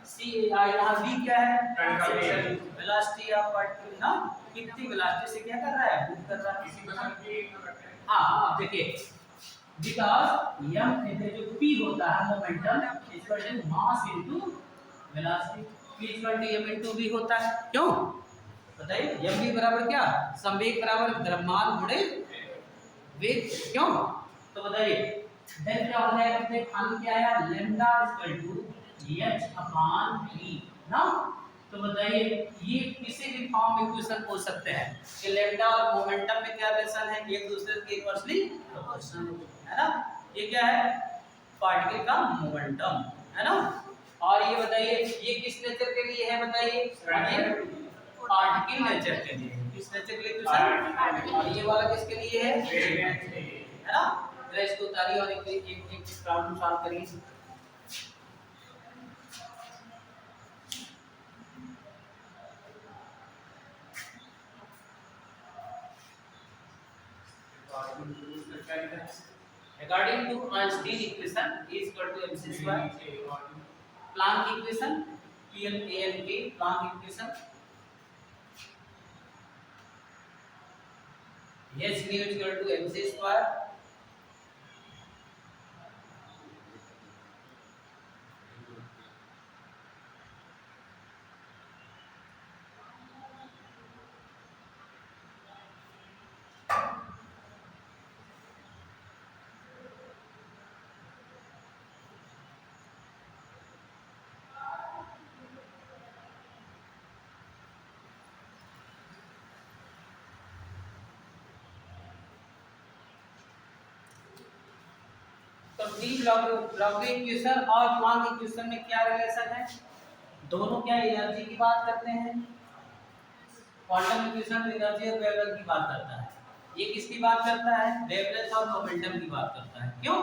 c यहाँ v क्या है? कण का वेग। वेलोसिटी ऑफ पार्टिकल ना, कितनी वेलोसिटी से क्या कर रहा है? मूव कर रहा है। किसी वजह की करते हैं। हाँ अब देखिए, बिकॉज m जो p होता है momentum equal to mass into velocity, p equal to m into v होता है। क्यों बताइए? m v बराबर क्या? संवेग बराबर द्रव्यमान गुणे विद क्यों? तो बताइए देन क्या हो जाएगा? अपने फार्मूला क्या आया? Lambda equal to H upon V ना। तो बताइए ये किसी भी फॉर्म में क्वेश्चन पूछ सकते हैं कि लैम्डा और मोमेंटम में क्या रिलेशन है, एक दूसरे के इनवर्सली प्रोपोर्शनल है ना। ये क्या है? पार्टिकल का मोमेंटम है ना। और ये बताइए ये किस नेचर के लिए है? बताइए ये पार्टिकल नेचर के लिए है। किस नेचर के लिए क्वेश्चन? और ये वाला किसके लिए है ना। जरा इसको उतारिए और एक प्रॉब्लम सॉल्व करिए। According to Einstein equation E is equal to mc square. Planck equation Planck equation h nu is equal to mc square. तो डी लॉगरिथम इक्वेशन और प्लांक इक्वेशन में क्या रिलेशन है? दोनों क्या एनर्जी की बात करते हैं? क्वांटम इक्वेशन एनर्जी और वेवलेंथ की बात करता है, ये किसकी बात करता है? वेवलेंथ और मोमेंटम की बात करता है। क्यों?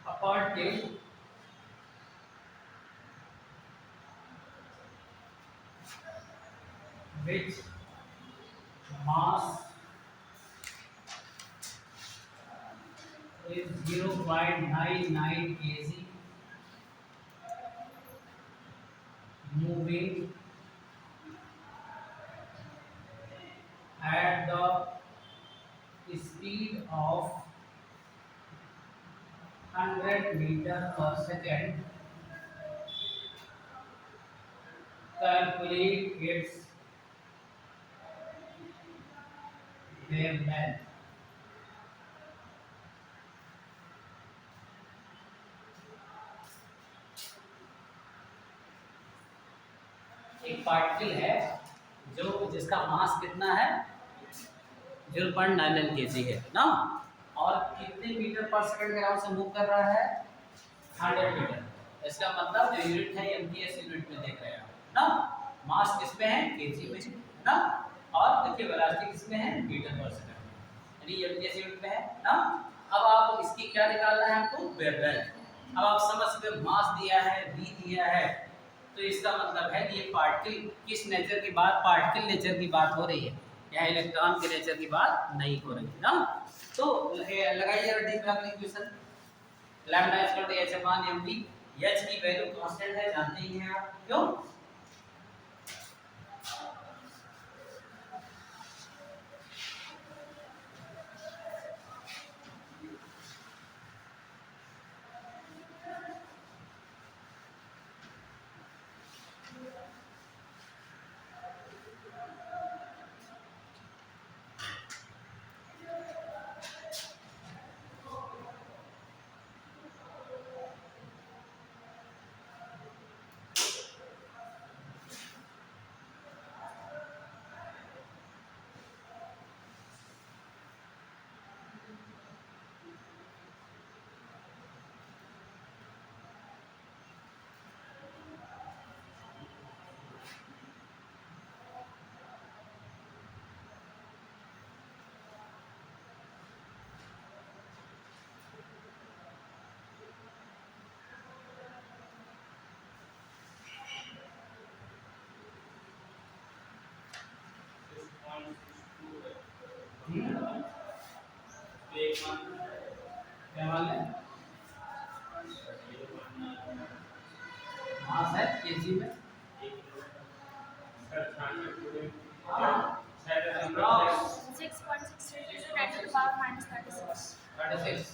A particle which mass is 0.99 kg moving at the speed of 100 meter per second, calculate its wavelength. एक पार्टिकल है जो जिसका मास कितना है? 0.99 kg है ना, और कितने मीटर पर सेकंड के राउंड से मूव कर रहा है? 100 मीटर। इसका मतलब जो यूनिट है एमजीएस यूनिट में देख रहे हैं ना। मास किसमें है? केजी में है ना। और देखिए वेलोसिटी किसमें है? मीटर पर सेकंड, यानी एमजीएस यूनिट में है ना। अब आप इसकी क्या निकालना है आपको? वेवलेंथ। अब आप समझ सकते, मास दिया है, v दिया है, तो इसका मतलब है कि ये पार्टिकल किस नेचर की बात? पार्टिकल नेचर की बात हो रही है, यहाँ इलेक्ट्रॉन के नेचर की बात नहीं हो रही है ना। तो लगाइए जरा D block equation. Lambda is equal to h upon mv। h की वैल्यू कांस्टेंट है, जानते ही हैं आप। क्यों? एक मान क्या मान लें? मास है केजी में। हाँ, 6.63 so 10 to the power minus 36. 36।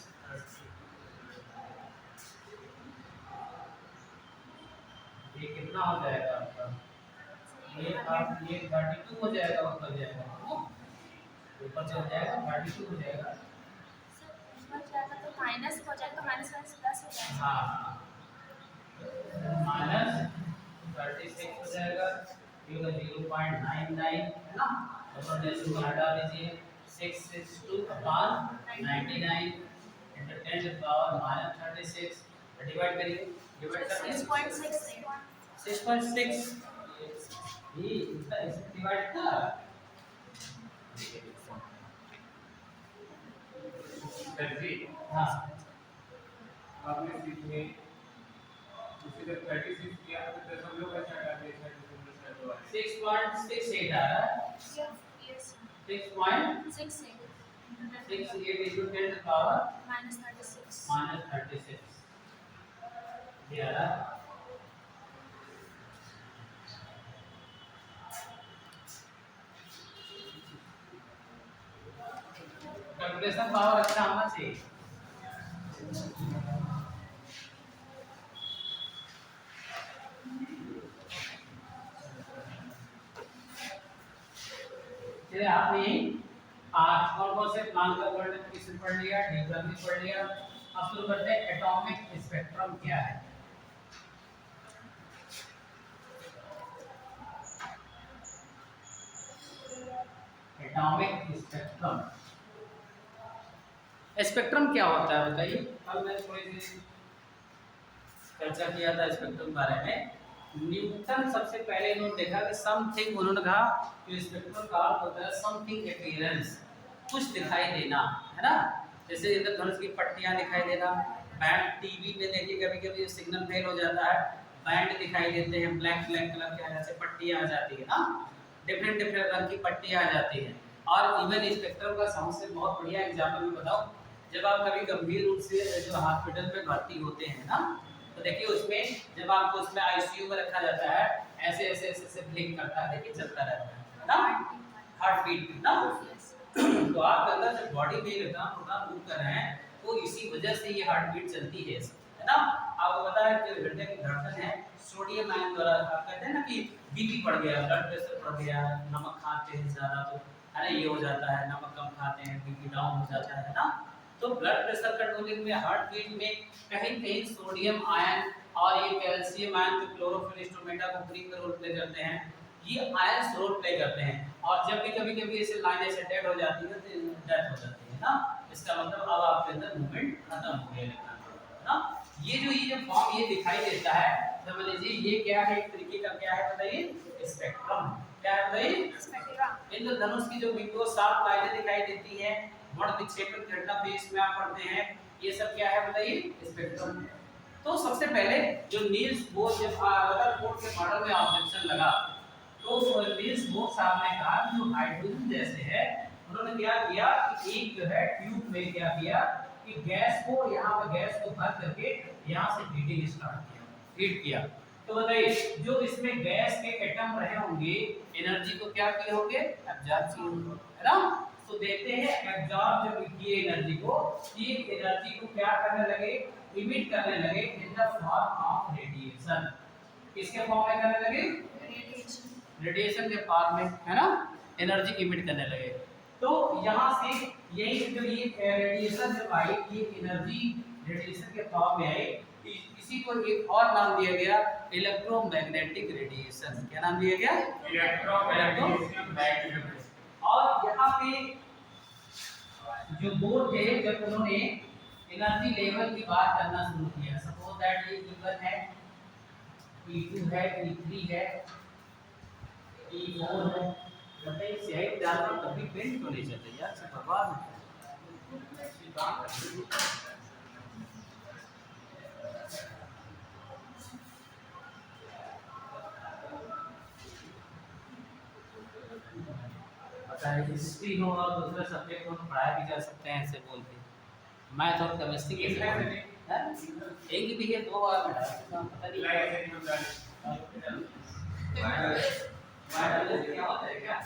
ये कितना हो जाएगा आपका? ये 32 हो जाएगा, ऊपर जाएगा ऊपर चल जाएगा 32 हो जाएगा। ऊपर जाएगा तो माइनस हो जाएगा, तो माइनस माइनस प्लस हो जाएगा। हाँ, माइनस 36 हो जाएगा, ये होगा 0.99 है ना। ऊपर डेसिमल हटा दीजिए, 662/99 into 10 to the power minus 36 divide करिए, डिवाइड करते हैं 6.68 6.6 ये इसका इससे डिवाइड था। सर जी हाँ, आपने सीखे उसी का 36 किया तो दशमलव कैसे हटा दिया 6.68 आ रहा है, yes 6.68 68 into 10 to the power minus 36 minus 36 ये आ रहा है। कैलकुलेशन पावर अच्छा होना चाहिए। चलिए आपने आज कौन से प्लान का पढ़ लिया, डिग्राफी पढ़ लिया। अब शुरू करते हैं एटॉमिक स्पेक्ट्रम क्या है। एटॉमिक स्पेक्ट्रम, स्पेक्ट्रम क्या होता है बताइए। कल मैंने थोड़ी सी चर्चा किया था स्पेक्ट्रम के बारे में। न्यूटन सबसे पहले इन्होंने देखा कि समथिंग, उन्होंने कहा कि स्पेक्ट्रम का अर्थ होता है समथिंग अपीयरेंस, कुछ दिखाई देना, है ना। जैसे इंद्रधनुष की पट्टियां दिखाई देना, बैंड, टीवी में देखिए कभी कभी सिग्नल फेल हो जाता है, बैंड दिखाई देते हैं, ब्लैक ब्लैक कलर के जैसे पट्टियां आ जाती है ना, डिफरेंट डिफरेंट रंग की पट्टियां आ जाती हैं। और इवन स्पेक्ट्रम का सबसे बहुत बढ़िया एग्जाम्पल मैं बताऊं, जब आप कभी गंभीर रूप से जो हॉस्पिटल में भर्ती होते हैं ना, तो देखिए उसमें जब आपको उसमें आईसीयू में रखा जाता है, ऐसे ऐसे ऐसे ऐसे ब्लिंक करता है, देखिए चलता रहता है ना, हार्ट बीट ना। तो आपके अंदर जब बॉडी में इलेक्ट्रॉन प्रोटॉन मूव कर रहे हैं, तो इसी वजह से ये हार्ट बीट चलती है ना। आपको पता है कि हृदय की धड़कन है सोडियम आयन द्वारा, आप कहते हैं ना कि बीपी बढ़ गया, ब्लड प्रेशर बढ़ गया, नमक खाते हैं ज्यादा तो अरे ये हो जाता है, नमक कम खाते हैं बीपी डाउन हो जाता है ना। तो ब्लड प्रेशर कंट्रोलिंग में, हार्ट बीट में कहीं कहीं सोडियम आयन और ये कैल्शियम आयन जो क्लोरोफिल स्टोमेटा को फ्री में रोल प्ले करते हैं, ये आयंस रोल प्ले करते हैं। और जब भी कभी कभी ऐसे लाइन ऐसे डेड हो जाती है तो डेथ हो जाती है ना, इसका मतलब अब आपके अंदर मूवमेंट खत्म हो गया है ना। ये जो फॉर्म ये दिखाई देता है, समझ लीजिए ये क्या है, एक तरीके का क्या है बताइए, स्पेक्ट्रम। क्या है बताइए, स्पेक्ट्रम। इंद्रधनुष की जो बिंदु 7 लाइनें दिखाई देती हैं, वर्ण विक्षेपण की घटना भी इसमें आप पढ़ते हैं, ये सब क्या है बताइए, स्पेक्ट्रम। तो सबसे पहले जो नील्स बोर जब रदरफोर्ड के मॉडल में ऑब्जेक्शन लगा, तो नील्स बोर साहब ने कहा कि जो हाइड्रोजन जैसे है, उन्होंने क्या किया कि एक जो है ट्यूब में क्या किया कि गैस को, यहाँ पर गैस को भर करके यहाँ से हीटिंग स्टार्ट किया, हीट किया। तो बताइए जो इसमें गैस के एटम रहे होंगे, एनर्जी को क्या किए होंगे, एब्जॉर्ब किए होंगे, है ना। तो देखते हैं एब्जॉर्ब जब किए एनर्जी को, ये एनर्जी को क्या करने लगे, इमिट करने लगे इन द फॉर्म ऑफ रेडिएशन। किसके फॉर्म में करने लगे, रेडिएशन के फॉर्म में, है ना, एनर्जी इमिट करने लगे। तो यहाँ से यही जो ये रेडिएशन जब आई, ये एनर्जी रेडिएशन के फॉर्म में आई, इसी को एक और नाम दिया गया इलेक्ट्रोमैग्नेटिक रेडिएशन। क्या नाम दिया गया, इलेक्ट्रोमैग्नेटिक। और यहाँ पे जो बोर थे, जब उन्होंने एनर्जी लेवल की बात करना शुरू किया, सपोज दैट ये E1 है, E2 है, E3 है, E4 है, बताइए सेट डालना कभी प्रिंट क्यों नहीं चलता यार, सब बर्बाद है। पता है हिस्ट्री हो और दूसरे सब्जेक्ट को पढ़ाया भी जा सकते हैं ऐसे बोल के। मैथ और केमिस्ट्री के एक ही भी है 2 बार पढ़ा पता नहीं क्या होता है क्या।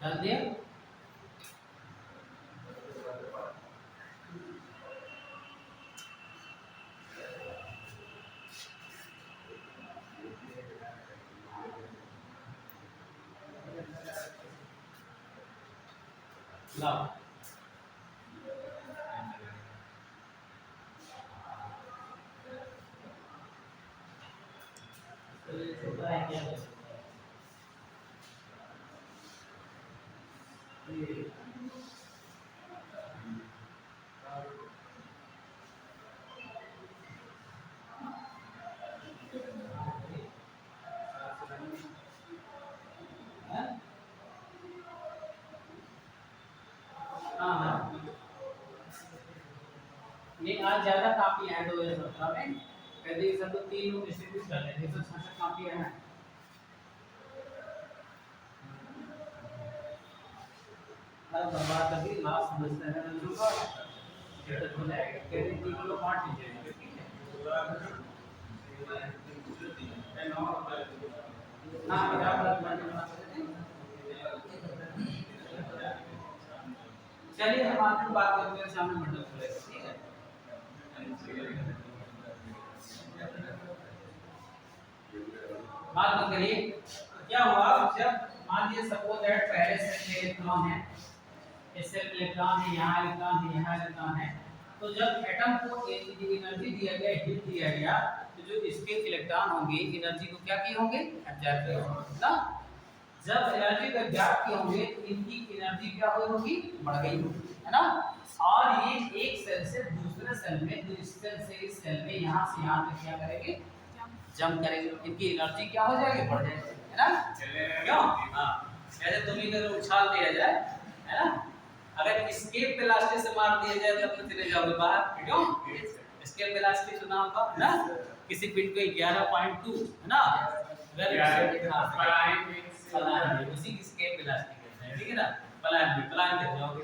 डाल दिया लाओ तो ये छोटा है क्या है? ये हाँ नहीं आज ज़्यादा काफ़ी है 2017 में कहते हैं सब तो 3 लोग डिस्ट्रीब्यूट कर लेते हैं 166 काफ़ी है। अब बात अभी लास्ट समझते हैं ना तो हो जाएगा कहते हैं 3 किलो 5 लीजिए ठीक है। हाँ 50 बना सकते हैं। चलिए हम आपको बात करते हैं सामने मंडल खुलेगा ठीक है। बात मत करिए क्या हुआ जब मान लीजिए सपोज दैट पहले सेल में इलेक्ट्रॉन है इस सेल में इलेक्ट्रॉन है यहाँ इलेक्ट्रॉन है यहाँ इलेक्ट्रॉन है तो जब एटम को एनर्जी दिया गया हीट दिया गया तो जो इसके इलेक्ट्रॉन होंगे एनर्जी को क्या किए होंगे एब्जॉर्ब किए होंगे ना। जब एनर्जी को एब्जॉर्ब किए होंगे तो इनकी एनर्जी क्या हुई होगी बढ़ गई होगी है ना। और ये एक सेल से दूसरे सेल में तो इस सेल से इस सेल में यहाँ से यहाँ तक क्या करेंगे जंप करेंगे इनकी एनर्जी क्या हो जाएगी बढ़ जाएगी है ना। क्यों हाँ ऐसे तुम्हें अगर उछाल दिया जाए है ना अगर स्केप वेलोसिटी से मार दिया जाए तब तो चले जाओगे बाहर क्यों स्केप वेलोसिटी सुना होगा है ना किसी पिंड को 11.2 है ना उसी की स्केप वेलोसिटी कहते हैं ठीक है ना। पलायन देख जाओगे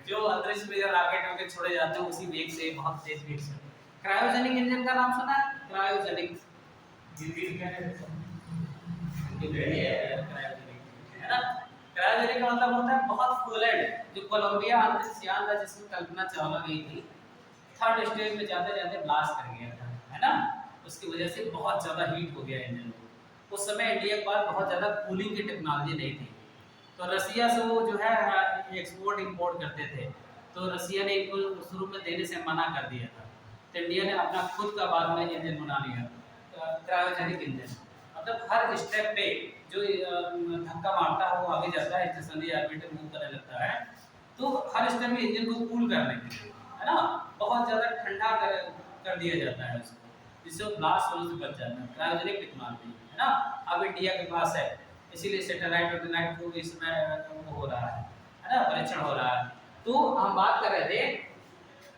जो अंतरिक्ष में रॉकेट होकर छोड़े जाते हैं उसी वेग से बहुत तेज वेग से। क्रायोजेनिक इंजन का नाम सुना है क्रायोजेनिक है ना। क्रायोजेनिक का मतलब होता है बहुत कूलेंट जो कोलंबिया अंतरिक्ष यान था जिसमें कल्पना चावला गई थी 3rd स्टेज में जाते जाते ब्लास्ट कर गया था है ना। उसकी वजह से बहुत ज़्यादा हीट हो गया इंजन को। उस समय इंडिया के पास बहुत ज़्यादा कूलिंग की टेक्नोलॉजी नहीं थी तो रसिया से वो जो है एक्सपोर्ट इंपोर्ट करते थे तो रसिया ने इनको शुरू में देने से मना कर दिया था तो इंडिया ने अपना खुद का बाद में इंजन बना लिया क्रायोजेनिक इंजन। मतलब हर स्टेप पे जो धक्का मारता है वो आगे जाता है स्टेशनरी ऑर्बिटर मूव करने लगता है तो हर स्टेप में इंजन को कूल करने के लिए है ना बहुत ज़्यादा ठंडा कर दिया जाता है उसको जिससे वो ब्लास्ट होने से बच जाता है क्रायोजेनिक टेक्नोलॉजी है ना। अब इंडिया के पास है इसीलिए सैटेलाइट वैटेलाइट को इसमें वो हो रहा है ना परीक्षण हो रहा है। तो हम बात कर रहे थे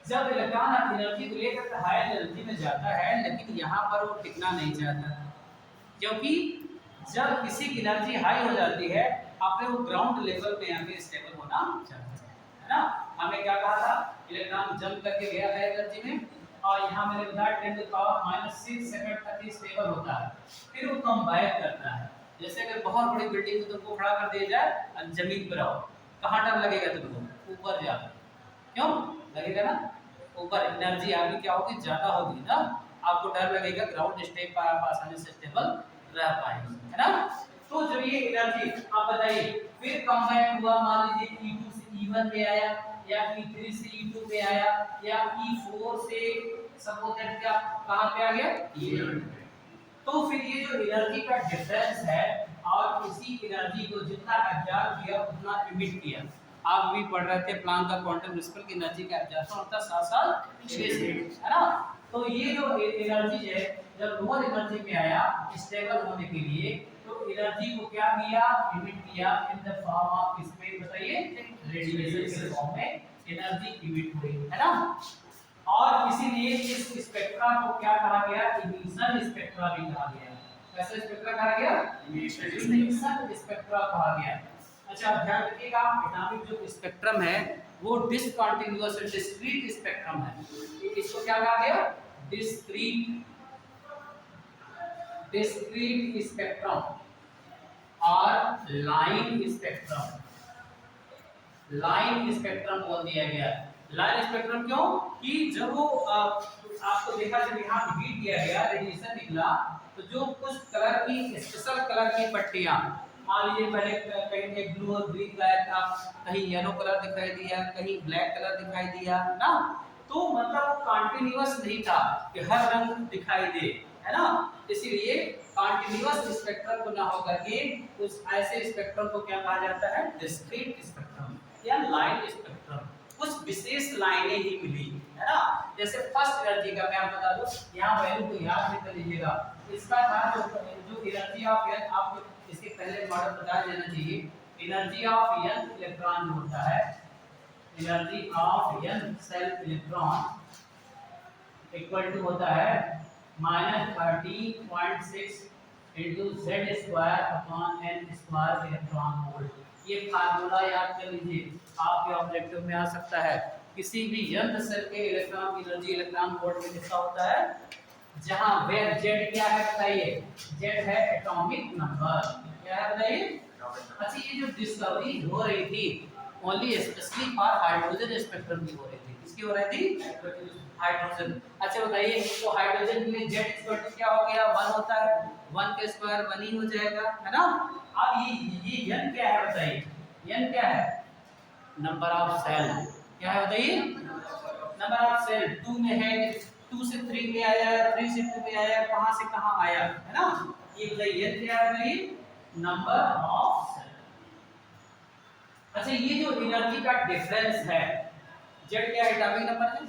जब इलेक्ट्रॉन एनर्जी को लेकर हाई एनर्जी में जाता है लेकिन यहाँ पर वो टिकना नहीं चाहता क्योंकि जब किसी की एनर्जी हाई हो जाती है आपने वो ग्राउंड लेवल पे यहाँ पे स्टेबल होना चाहता है ना। हमने क्या कहा था इलेक्ट्रॉन जंप करके गया है एनर्जी में और यहाँ मैंने बताया 10 to the power -6 सेकंड तक ही स्टेबल होता है फिर वो कम बैक करता है। जैसे अगर बहुत बड़ी बिल्डिंग को तुमको खड़ा कर दिया जाए और जमीन पर आओ कहाँ डर लगेगा तुमको ऊपर जाकर क्यों लगेगा ना ऊपर एनर्जी आपकी क्या होगी ज़्यादा होगी ना आपको डर लगेगा ग्राउंड स्टेप पर आप आसानी से स्टेबल रह पाएंगे है ना। तो जब ये एनर्जी आप बताइए फिर कम बैक हुआ मान लीजिए E2 से E1 में आया या E3 से E2 में आया या E4 से सपोज दैट क्या कहाँ पे आ गया E1 तो फिर ये जो एनर्जी का डिफरेंस है और इसी एनर्जी को जितना एब्जॉर्ब किया उतना इमिट किया। आप भी पढ़ रहे थे प्लांक का क्वांटम प्रिंसिपल की एनर्जी का एब्जॉर्प्शन होता है 7 है ना तो ये जो एनर्जी है जब लोअर एनर्जी में आया स्टेबल होने के लिए, तो एनर्जी को क्या किया, इमिट किया इन द फॉर्म ऑफ किसमें बताइए, रेडिएशन के फॉर्म में एनर्जी इमिट हुई, है ना। और इसीलिए इस स्पेक्ट्रा को क्या कहा गया, इमिशन स्पेक्ट्रा भी कहा गया। कैसे स्पेक्ट्रा कहा गया, इमिशन स्पेक्ट्रा कहा गया। अच्छा ध्यान रखिएगा, एटॉमिक जो स्पेक्ट्रम है वो डिसकंटीन्यूअस डिस्क्रीट स्पेक्ट्रम है। इसको क्या कहा गया, डिस्क्रीट स्पेक्ट्रम और लाइन स्पेक्ट्रम बोल दिया गया। लाइन स्पेक्ट्रम क्यों कि जब वो आपको देखा जब यहाँ हीट दिया गया, रेडिएशन निकला, तो जो कुछ कलर की स्पेशल कलर की पट्टियां, मान लीजिए पहले कहीं ब्लू और ग्रीन लाया था, कहीं येलो कलर दिखाई दिया, कहीं ब्लैक कलर दिखाई दिया ना, तो मतलब कंटीन्यूअस नहीं था कि हर रंग दिखाई दे, है ना। इसीलिए कंटीन्यूअस स्पेक्ट्रम को ना होकर के उस ऐसे स्पेक्ट्रम को क्या कहा जाता है, डिस्क्रीट स्पेक्ट्रम या लाइन स्पेक्ट्रम। कुछ विशेष लाइनें ही मिली, है ना। जैसे फर्स्ट एनर्जी का मैं बता दूं, यहाँ वैल्यू को याद भी कर लीजिएगा। इसका था जो एनर्जी ऑफ एन, आपको इसके पहले मॉडल बता देना चाहिए। एनर्जी ऑफ एन इलेक्ट्रॉन होता है, energy of an self electron equal to होता है -13.6 into z² upon n square electron volt. ये फार्मूला याद कर लीजिए, आपके ऑब्जेक्टिव में आ सकता है। किसी भी यंत्र सेल के इलेक्ट्रॉन की एनर्जी इलेक्ट्रॉन वोल्ट में कितना होता है, जहां वेयर z क्या है बताइए, z है एटॉमिक नंबर, क्या है बताइए। अच्छा ये जो डिस्कवरी हो रही थी only specially for hydrogen spectrum की हो रही थी, किसकी हो रही थी, हाइड्रोजन। अच्छा बताइए, तो हाइड्रोजन के लिए z इक्वल टू क्या हो गया, 1 होता है, 1 के स्क्वायर 1 ही हो जाएगा, है ना। अब ये n क्या है बताइए, n क्या है, नंबर ऑफ सेल, क्या है बताइए, नंबर ऑफ सेल। 2 में है, 2 से 3 में आया, 3 से 2 में आया, कहां से कहां आया, है ना। ये बताइए n क्या है बताइए, नंबर ऑफ सेल। अच्छा ये जो एनर्जी का डिफरेंस है, z क्या है, एटॉमिक नंबर है,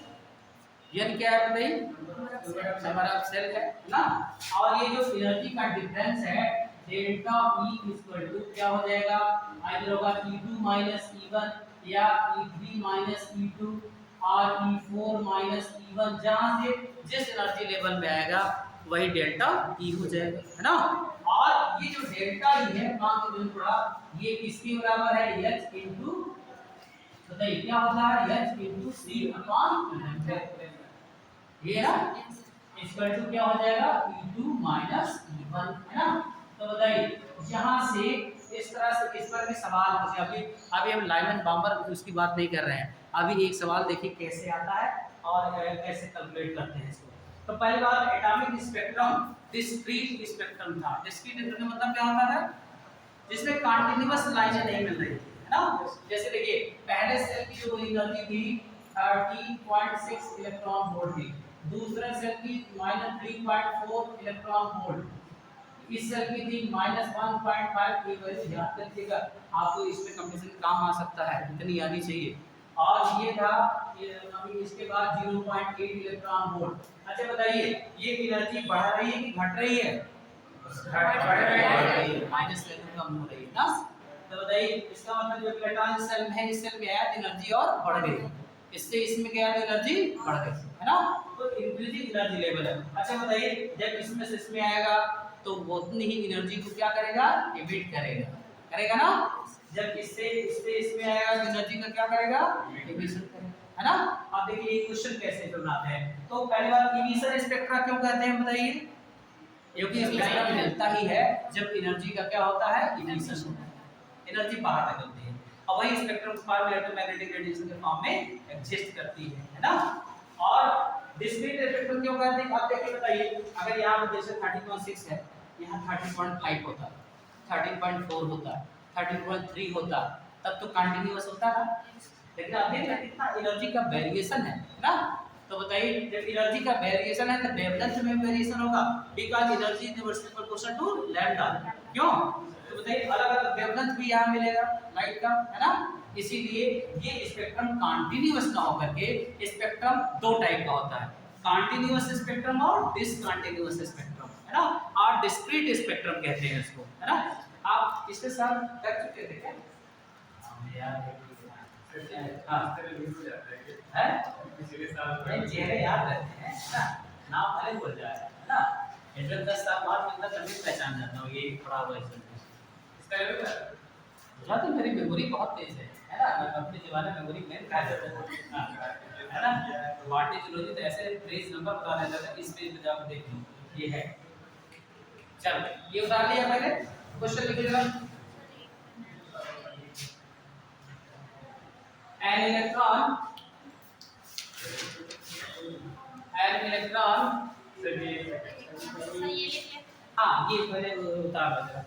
n क्या है बताइए, नंबर ऑफ सेल है ना। और ये जो एनर्जी का डिफरेंस है डेल्टा E इक्वल टू क्या हो जाएगा, आइदर होगा E2 माइनस E1 या E3 माइनस E2 और E4 माइनस E1, जहां से जिस एनर्जी लेवल में आएगा वही डेल्टा E हो जाएगा, है ना। और ये जो डेल्टा E है, मान के दिन थोड़ा, ये किसके बराबर है, H इनटू, बताइए क्या होता है, H इनटू C अपॉन 100, ये ना इक्वल टू क्या हो जाएगा, E2 माइनस E1, है ना। तो बताइए यहाँ से इस तरह से इस पर भी सवाल पूछे, अभी हम लाइमन बॉम्बर उसकी बात नहीं कर रहे हैं, अभी एक सवाल देखिए कैसे आता है और कैसे कैलकुलेट करते हैं इसको। तो पहली बात, एटॉमिक स्पेक्ट्रम डिस्क्रीट स्पेक्ट्रम था। डिस्क्रीट स्पेक्ट्रम मतलब क्या होता है, जिसमें कंटीन्यूअस लाइनें नहीं मिल रही, है ना। जैसे देखिए पहले सेल की जो एनर्जी थी 13.6 इलेक्ट्रॉन वोल्ट थी, दूसरे सेल की -3.4 इलेक्ट्रॉन वोल्ट, इस सेल की थी -1.5। की वैल्यू याद रखिएगा, आपको इसमें कंपैरिजन काम आ सकता है, इतनी यानी चाहिए। और ये था अभी इसके बाद 0.8 इलेक्ट्रॉन वोल्ट। अच्छा बताइए ये एनर्जी बढ़ रही है कि घट रही है, बढ़ रही है, माइनस वैल्यू कम हो रही है ना। तो बताइए इसका मतलब जो इलेक्ट्रॉन सेल में है, इस सेल में आया तो एनर्जी और बढ़ गई, इससे इसमें गया तो एनर्जी बढ़ गई, है ना। तो इंक्रीजिंग एनर्जी लेवल है। अच्छा बताइए जब इसमें से इसमें आएगा तो वो उतनी ही एनर्जी को क्या करेगा, इमिट करेगा ना। जब इससे इसमें आएगा तो एनर्जी का क्या करेगा, इमिशन करेगा, है ना। अब देखिए ये क्वेश्चन कैसे बनाते हैं। तो पहली बात, इमिशन स्पेक्ट्रा क्यों कहते हैं बताइए, क्योंकि स्पेक्ट्रम मिलता ही है जब एनर्जी का क्या होता है, इमिशन होता है, एनर्जी बाहर निकलती है। और वही स्पेक्ट्रम फॉर्म इलेक्ट्रोमैग्नेटिक रेडिएशन के फॉर्म में एग्जिस्ट करती है ना। और डिस्क्रीट स्पेक्ट्रम क्यों कहते हैं, आप देखिए बताइए, अगर यहाँ पर जैसे 30.6 है, यहाँ 30.5 होता, 13.4 होता, 13.3 होता, तब तो कंटिन्यूअस होता ना। लेकिन आप देख रहे हैं कितना एनर्जी का वेरिएशन है ना। तो बताइए जब एनर्जी का वेरिएशन है तो वेवलेंथ में वेरिएशन होगा, because energy is inversely proportional to lambda. क्यों, तो बताइए अलग अलग वेवलेंथ भी यहाँ मिलेगा लाइट का, है ना। इसीलिए ये स्पेक्ट्रम कंटीन्यूअस ना होकर के स्पेक्ट्रम दो टाइप का होता है, कंटिन्यूअस स्पेक्ट्रम और डिसकंटिन्यूअस स्पेक्ट्रम, है ना, और डिस्क्रीट स्पेक्ट्रम कहते हैं इसको, है ना। आप इसके साथ कर चुके थे क्या? हाँ है पिछले साल नहीं, चेहरे याद रहते हैं ना, नाम भले भूल जाए, है ना। एड्रेस 10 साल बाद मिलता तभी पहचान जाता हूँ ये पढ़ा हुआ है इसमें। इसका ये होगा बुझा तो मेरी मेमोरी बहुत तेज है ना, मैं अपने जमाने में मेमोरी में खा जाता था, हाँ, है ना। वाटी जुलोजी तो ऐसे पेज नंबर बता देता था, इस पेज पे जाकर देख लो ये है। चलो ये उतार लिया मैंने, क्वेश्चन लिखिए जरा। An electron सर ये सर ये लिख ले। हाँ ये पहले उतार दो जरा।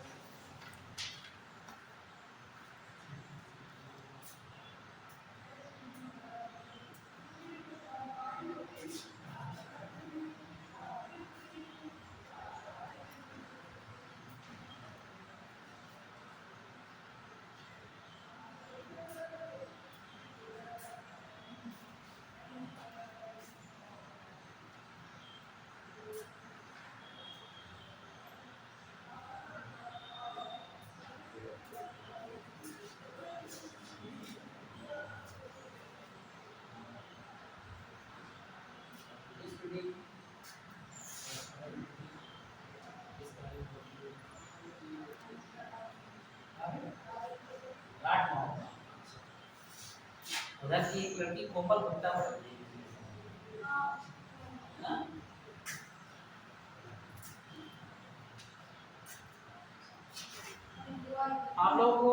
उधर की एक लड़की कोमल गुप्ता पढ़ रही है ना। आप लोगों को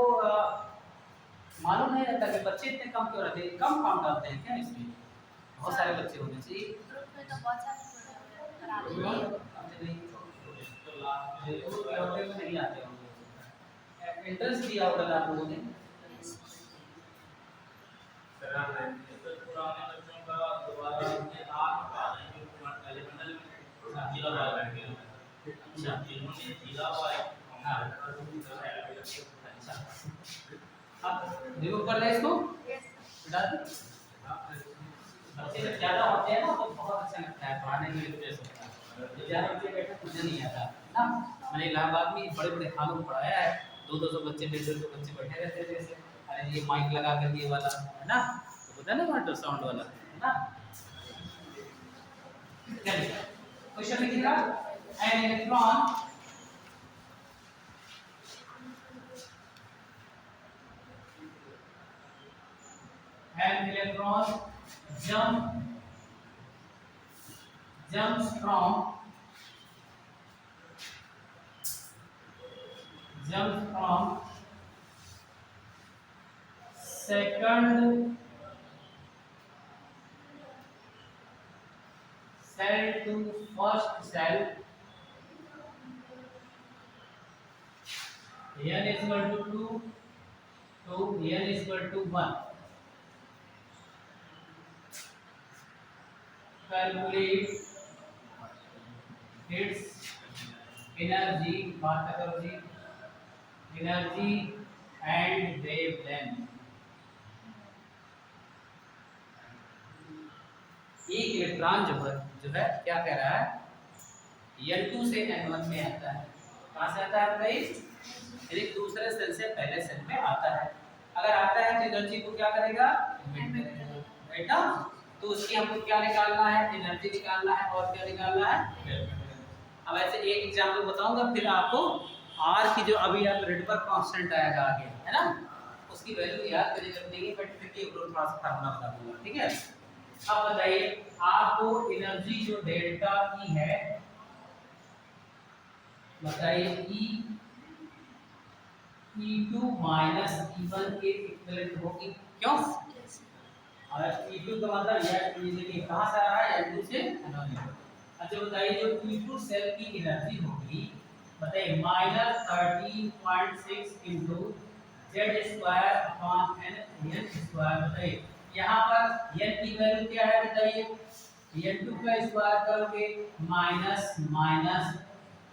मालूम नहीं रहता कि बच्चे इतने कम क्यों रहते हैं, कम काम डालते हैं क्या इसमें? बहुत सारे बच्चे होने चाहिए। ग्रुप में तो बहुत सारे खराब नहीं आते होंगे, इंटरेस्ट दिया होगा आप लोगों ने। सर हमने पुराने बच्चों का दोबारा अपने आप पहले मंडल में जिला वाला बैठ गया। अच्छा इन्होंने जिला वाला हाँ अच्छा, अब रिमूव कर ले इसको, हटा दे। बच्चे जब ज़्यादा होते हैं ना तो बहुत अच्छा लगता है पढ़ाने के लिए, फ्रेश होता है। तो ज़्यादा बच्चे बैठे मुझे नहीं आता ना, मैंने इलाहाबाद में बड़े बड़े हालों में पढ़ाया है, 200 बच्चे 150 बच्चे बैठे रहते थे जैसे, अरे ये माइक लगा कर ये वाला है ना, तो होता है ना वाटर साउंड वाला, है ना। चलिए क्वेश्चन लिखिएगा। An electron jumps from second cell to first cell, n is equal to 2 to n is equal to 1. Calculate its energy, बात करो जी, energy and wavelength। एक इलेक्ट्रॉन जो है क्या कह रहा है, N2 से N1 में आता है। कहाँ से आता है भाई? यदि दूसरे सेल से पहले सेल में आता है, अगर आता है तो एनर्जी को क्या करेगा, राइट ना। तो उसकी हमको क्या निकालना है, एनर्जी निकालना है, और क्या निकालना है। अब ऐसे एक एग्जांपल बताऊंगा, फिर आपको R की जो अभी आप रेडबर्ग कांस्टेंट आएगा आगे, है ना, उसकी वैल्यू याद करने की जरूरत नहीं है, बट फिर भी थोड़ा सा फार्मूला बता दूंगा, ठीक है। अब बताइए आपको एनर्जी जो डेल्टा ई है, बताइए E2 माइनस E1 के इक्विवेलेंट होगी, क्यों? और E2 का मतलब ये देखिए कहाँ से आ रहा है, N2 से एनर्जी। अच्छा बताइए जो E2 सेल की एनर्जी होगी, बताइए minus 13.6 into Z square upon N square. बताइए यहाँ पर n की वैल्यू क्या है, बताइए n2 का स्क्वायर करोगे minus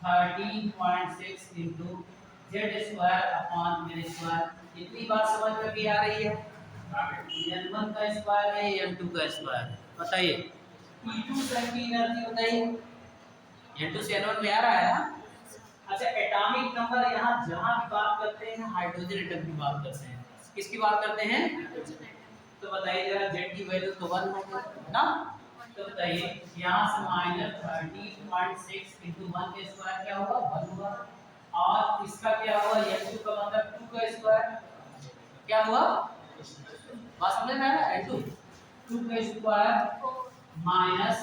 13.6 into Z square upon N square. इतनी बात समझ में भी आ रही है। n1 का स्क्वायर है, n2 का स्क्वायर है, बताइए E2 सेल की एनर्जी बताइए, N2 से N1 में आ रहा है ना। अच्छा एटॉमिक नंबर यहाँ जहाँ भी बात करते हैं हाइड्रोजन एटम की बात करते हैं, किसकी बात करते हैं? तो बताइए जरा Z की वैल्यू तो 1 होगी ना। तो बताइए यहाँ से -13.6 × 1 के स्क्वायर क्या होगा 1 होगा, और इसका क्या हुआ N2 का मतलब 2 का स्क्वायर क्या हुआ, बात समझ में आया? N2 2 का स्क्वायर माइनस,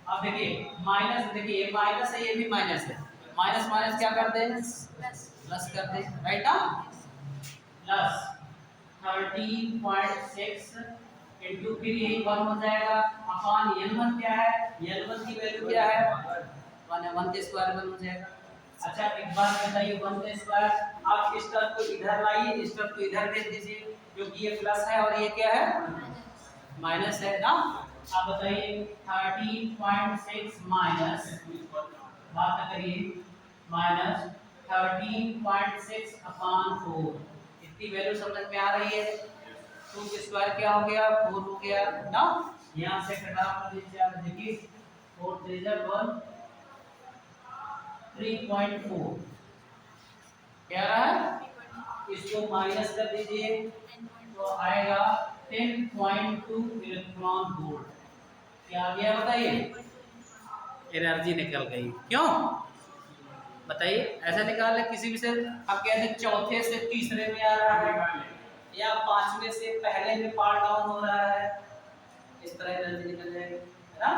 अब देखिए माइनस, देखिए ये माइनस है ये भी माइनस है, माइनस माइनस क्या कर दे प्लस कर दे, राइट ना। प्लस 13.6 इंटू फिर यही 1 हो जाएगा अपॉन N1 क्या है, N1 की वैल्यू क्या है 1 है, 1 के स्क्वायर 1 हो जाएगा। अच्छा एक बात बताइए 1 के स्क्वायर, आप इस टर्म को इधर लाइए, इस टर्म को इधर भेज दीजिए क्योंकि ये प्लस है और ये क्या है माइनस है ना। आप बताइए 13.6 माइनस, बात करिए माइनस 13.6 अपॉन 4, इतनी वैल्यू समझ में आ रही है। 2 के स्क्वायर क्या हो गया 4 हो गया ना, यहाँ से घटा कर दीजिए, आप देखिए 4 3 1 3.4 क्या रहा है, इसको माइनस कर दीजिए तो आएगा 10.2 इलेक्ट्रॉन वोल्ट, क्या आ गया बताइए, एनर्जी निकल गई। क्यों बताइए, ऐसा निकाल ले किसी भी से, आप कहते हैं चौथे से तीसरे में आ रहा है या पांचवें से पहले में पार्ट डाउन हो रहा है, इस तरह एनर्जी निकल जाएगी है ना।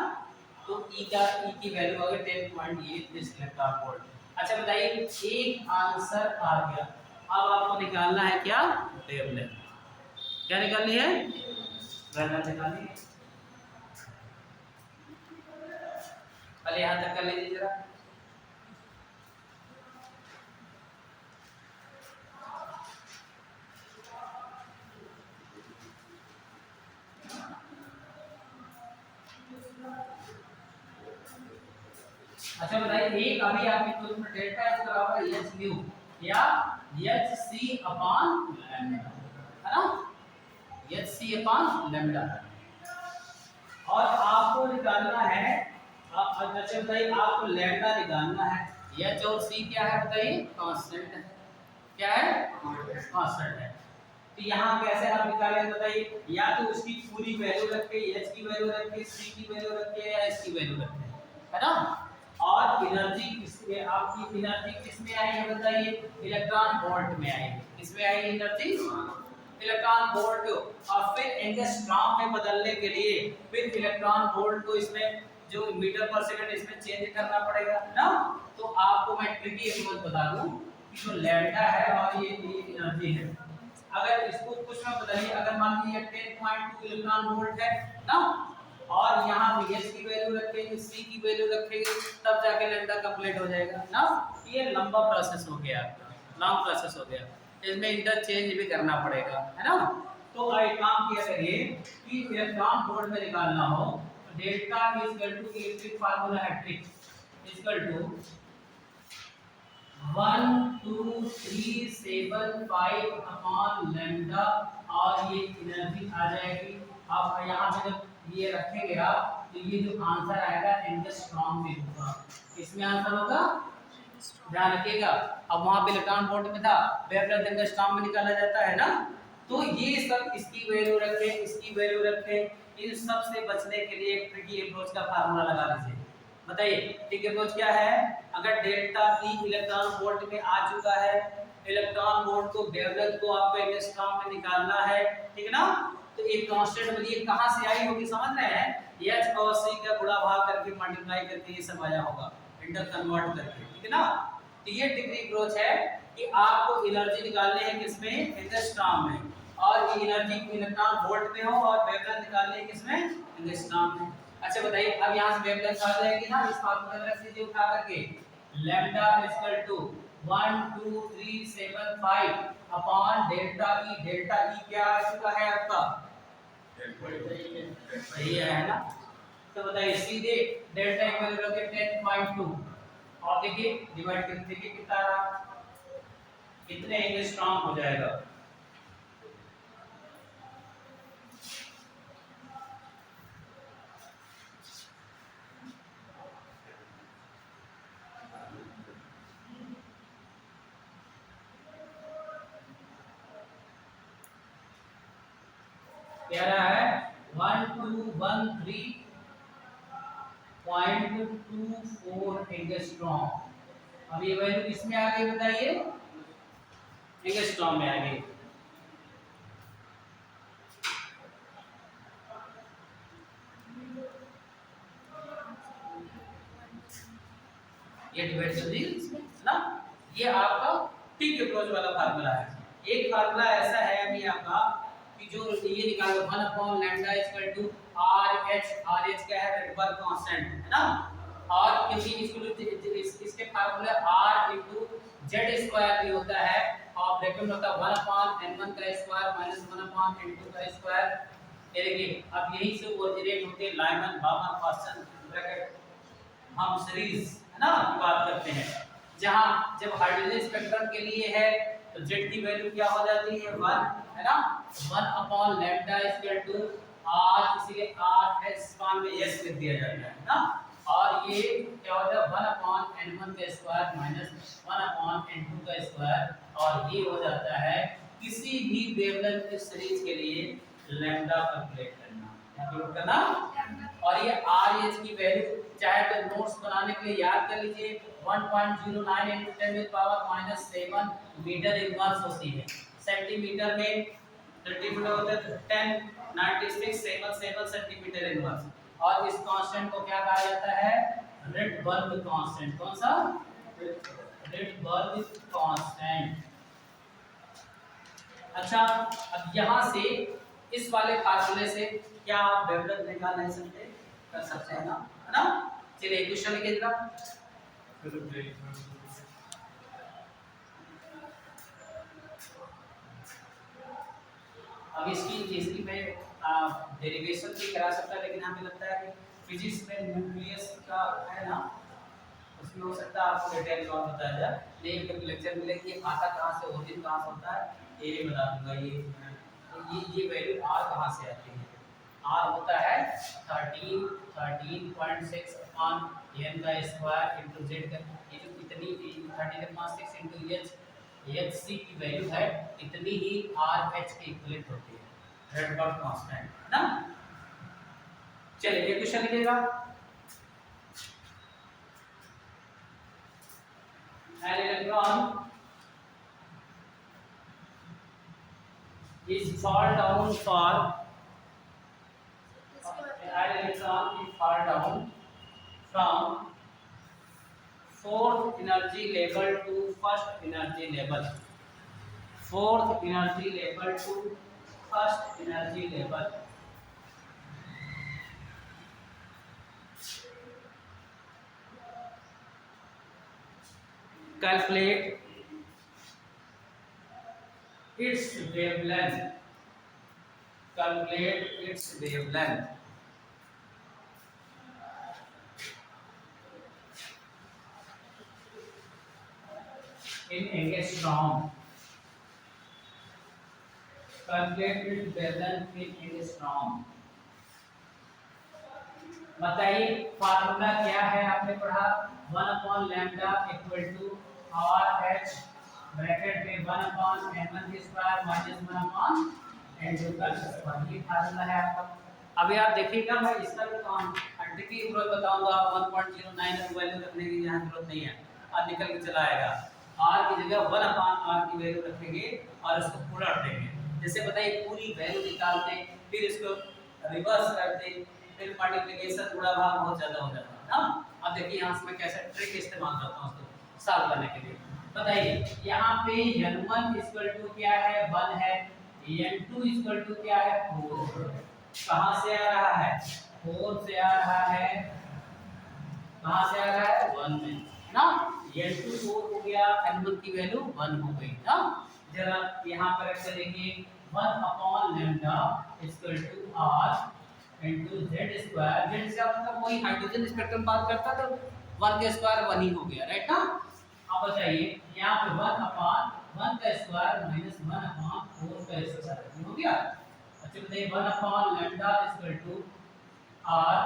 तो E की वैल्यू आ गई 10.8 इलेक्ट्रॉन वोल्ट। अच्छा बताइए एक आंसर आ गया, अब आपको निकालना है क्या वेवलेंथ, क्या निकालनी है वेवलेंथ निकालनी है। पहले यहाँ तक कर लीजिए जरा, अच्छा बताइए एक अभी आपके क्वेश्चन में डेल्टा इज बराबर h न्यू या hc अपॉन लैम्डा है ना, hc अपॉन लैम्डा, और आपको निकालना है अच्छा बताइए आपको लैम्डा निकालना है, h और c क्या है बताइए कांस्टेंट है, क्या है कांस्टेंट है। तो यहाँ कैसे आप निकालेंगे बताइए, या तो उसकी पूरी वैल्यू रख के h की वैल्यू रख के c की वैल्यू रख के या s की वैल्यू रख के है ना, और एनर्जी किसमें आपकी एनर्जी किसमें आई है बताइए इलेक्ट्रॉन वोल्ट में आई, किसमें आई एनर्जी इलेक्ट्रॉन वोल्ट, और फिर एंगस्ट्रॉम में बदलने के लिए फिर इलेक्ट्रॉन वोल्ट को इसमें जो मीटर पर सेकंड इसमें चेंज करना पड़ेगा ना। तो आपको मैं ट्रिकी एक बात बता दूं कि जो लैम्डा है और ये एनर्जी है, अगर इसको कुछ में बदलिए, अगर मान लीजिए 10.2 इलेक्ट्रॉन वोल्ट है ना, और यहाँ h की वैल्यू रखेंगे c की वैल्यू रखेंगे तब जाके लैम्डा कंप्लीट हो जाएगा ना। ये लंबा प्रोसेस हो गया, लॉन्ग प्रोसेस हो गया, इसमें इंटरचेंज भी करना पड़ेगा है ना। तो एक काम किया करिए कि इलेक्ट्रॉन वोल्ट में निकालना हो तो delta equal to electric formula है trick equal to 1237 upon lambda, और ये एनर्जी आ जाएगी। अब यहाँ पे जब ये रखेंगे आप तो ये जो आंसर आएगा एंगस्ट्रॉम में होगा, इसमें आंसर होगा ध्यान रखिएगा। अब वहाँ पे इलेक्ट्रॉन वोल्ट में था, वेवलेंथ एंगस्ट्रॉम में निकाला जाता है ना। तो ये सब इसकी वैल्यू रखें, इसकी वैल्यू रखें, इन सब से बचने के लिए ट्रिकी अप्रोच का फार्मूला लगा लीजिए। बताइए ट्रिकी अप्रोच क्या है, अगर डेल्टा E इलेक्ट्रॉन वोल्ट में आ चुका है, इलेक्ट्रॉन वोल्ट को वेवलेंथ को आपको एंगस्ट्रॉम में निकालना है, ठीक है ना। तो एक कांस्टेंट वैल्यू कहां से आई होगी समझ रहे हैं, h और c का गुणा भाग करके मल्टीप्लाई करके ये सब आया होगा इंटर कन्वर्ट करके, ठीक है ना। तो ये ट्रिकी अप्रोच है कि आपको एनर्जी निकालनी है किसमें एंगस्ट्रॉम में, और ये एनर्जी इलेक्ट्रॉन वोल्ट में हो और वेवलेंथ निकालनी है किसमें एंगस्ट्रॉम में। अच्छा बताइए अब यहाँ से वेवलेंथ आ जाएगी ना, इस फार्मूला में रख दीजिए उठा करके, lambda equal to 1237 upon delta E, delta E क्या आ चुका है आपका सही है ना। तो बताइए सीधे डेल्टा की वैल्यू रखिए 10.2 और देखिए डिवाइड करके देखिए कितना रहा, कितने एंगस्ट्रॉम हो जाएगा। कह रहा है 1213.24 एंगस्ट्रॉम। अब ये वैल्यू किसमें आ गई बताइए, एंगस्ट्रॉम में आ गई। ये डिवाइड कर दी ना, ये आपका पीक अप्रोच वाला फार्मूला है। एक फार्मूला ऐसा है अभी आपका कि जो ये निकालो 1/λ RH क्या है, रेडबर्ग कांस्टेंट है ना, और क्योंकि इसके फार्मूले R Z स्क्वायर भी होता है और ब्रैकेट में होता है 1/n1 का स्क्वायर माइनस 1/n2 का स्क्वायर। ये देखिए अब यही से ओरिजिनेट होते हैं लाइमन बामर क्वेश्चन ब्रैकेट हम सीरीज है ना की बात करते हैं, जहां जब हाइड्रोजन स्पेक्ट्रम के लिए है तो Z की वैल्यू क्या हो जाती है 1 है ना, 1/λ = R, इसलिए R S मान में S लिख दिया जाता है ना, और ये क्या होता है 1/n1 का स्क्वायर माइनस 1/n2 का स्क्वायर, और ये हो जाता है किसी भी वेवलेंथ की सीरीज के लिए लैम्डा कैलकुलेट करना, कैलकुलेट करना। और ये RH की वैल्यू चाहे तो नोट्स बनाने के लिए याद कर लीजिए 1.09 × 10⁻⁻7 मीटर इनवर्स होती है। सेंटीमीटर में 30 मीटर होता है तो 109677 सेंटीमीटर इनवर्स। और इस कांस्टेंट को क्या कहा जाता है, रेडबर्ग कांस्टेंट। कौन सा, रेडबर्ग कांस्टेंट। अच्छा अब यहाँ से इस वाले फार्मूले से क्या आप वेवलेंथ निकाल नहीं सकते, कर सकते हैं ना, है ना। चलिए क्वेश्चन लिखिए जरा। अब इसकी मैं डेरिवेशन भी करा सकता, लेकिन हमें लगता है कि फिजिक्स में न्यूक्लियस का है ना, उसमें हो सकता है आपको डिटेल में और बताया जाए, लेकिन जब लेक्चर मिलेगी आता कहाँ से, ओरिजिन कहाँ से होता है ये बता दूंगा। ये वैल्यू R कहाँ से आती है, R होता है 13.6/n का स्क्वायर इंटू Z का, ये जो इतनी 13.6 इंटू HC की वैल्यू है इतनी ही RH के इक्विवेलेंट होती है, रेडबर्ग कांस्टेंट ना। चलिए ये क्वेश्चन लिखिएगा। An electron is fall down from fourth energy level to first energy level, fourth energy level to first energy level। Calculate its wavelength, calculate its wavelength। in angstrom, calculate its wavelength in angstrom। बताइए formula क्या है, आपने पढ़ा 1/λ = RH bracket में 1/n1 square minus 1/n2 का square, ये formula है आपका। अभी आप देखिएगा मैं इसका भी क्वांटिटी प्रूफ बताऊंगा, 1.09 वैल्यू रखने की यहाँ जरूरत नहीं है, और निकल के चला आएगा। R की जगह 1/R की वैल्यू रखेंगे और इसको उलट देंगे। जैसे बताइए पूरी वैल्यू निकालते हैं, फिर इसको रिवर्स करते हैं, फिर मल्टीप्लिकेशन गुणा भाग बहुत ज्यादा हो जाता है ना। अब देखिए यहाँ से मैं कैसे ट्रिक इस्तेमाल करता हूँ उसको सॉल्व करने के लिए। बताइए यहाँ पे n1 = क्या है 1 है, n2 = क्या है 4। कहाँ से आ रहा है 4 से आ रहा है, कहाँ से आ रहा है 1 में ना। n2 4 हो गया, n1 की वैल्यू 1 हो गई ना। जरा यहाँ पर ऐसे देखिए 1/λ = R into Z square. Z से मतलब वही हाइड्रोजन स्पेक्ट्रम बात करता तो 1 का स्क्वायर 1 ही हो गया, राइट ना। अब बताइए यहाँ पे 1/1 का स्क्वायर माइनस 1/4 का स्क्वायर हो गया। अच्छा बताइए 1/λ = R।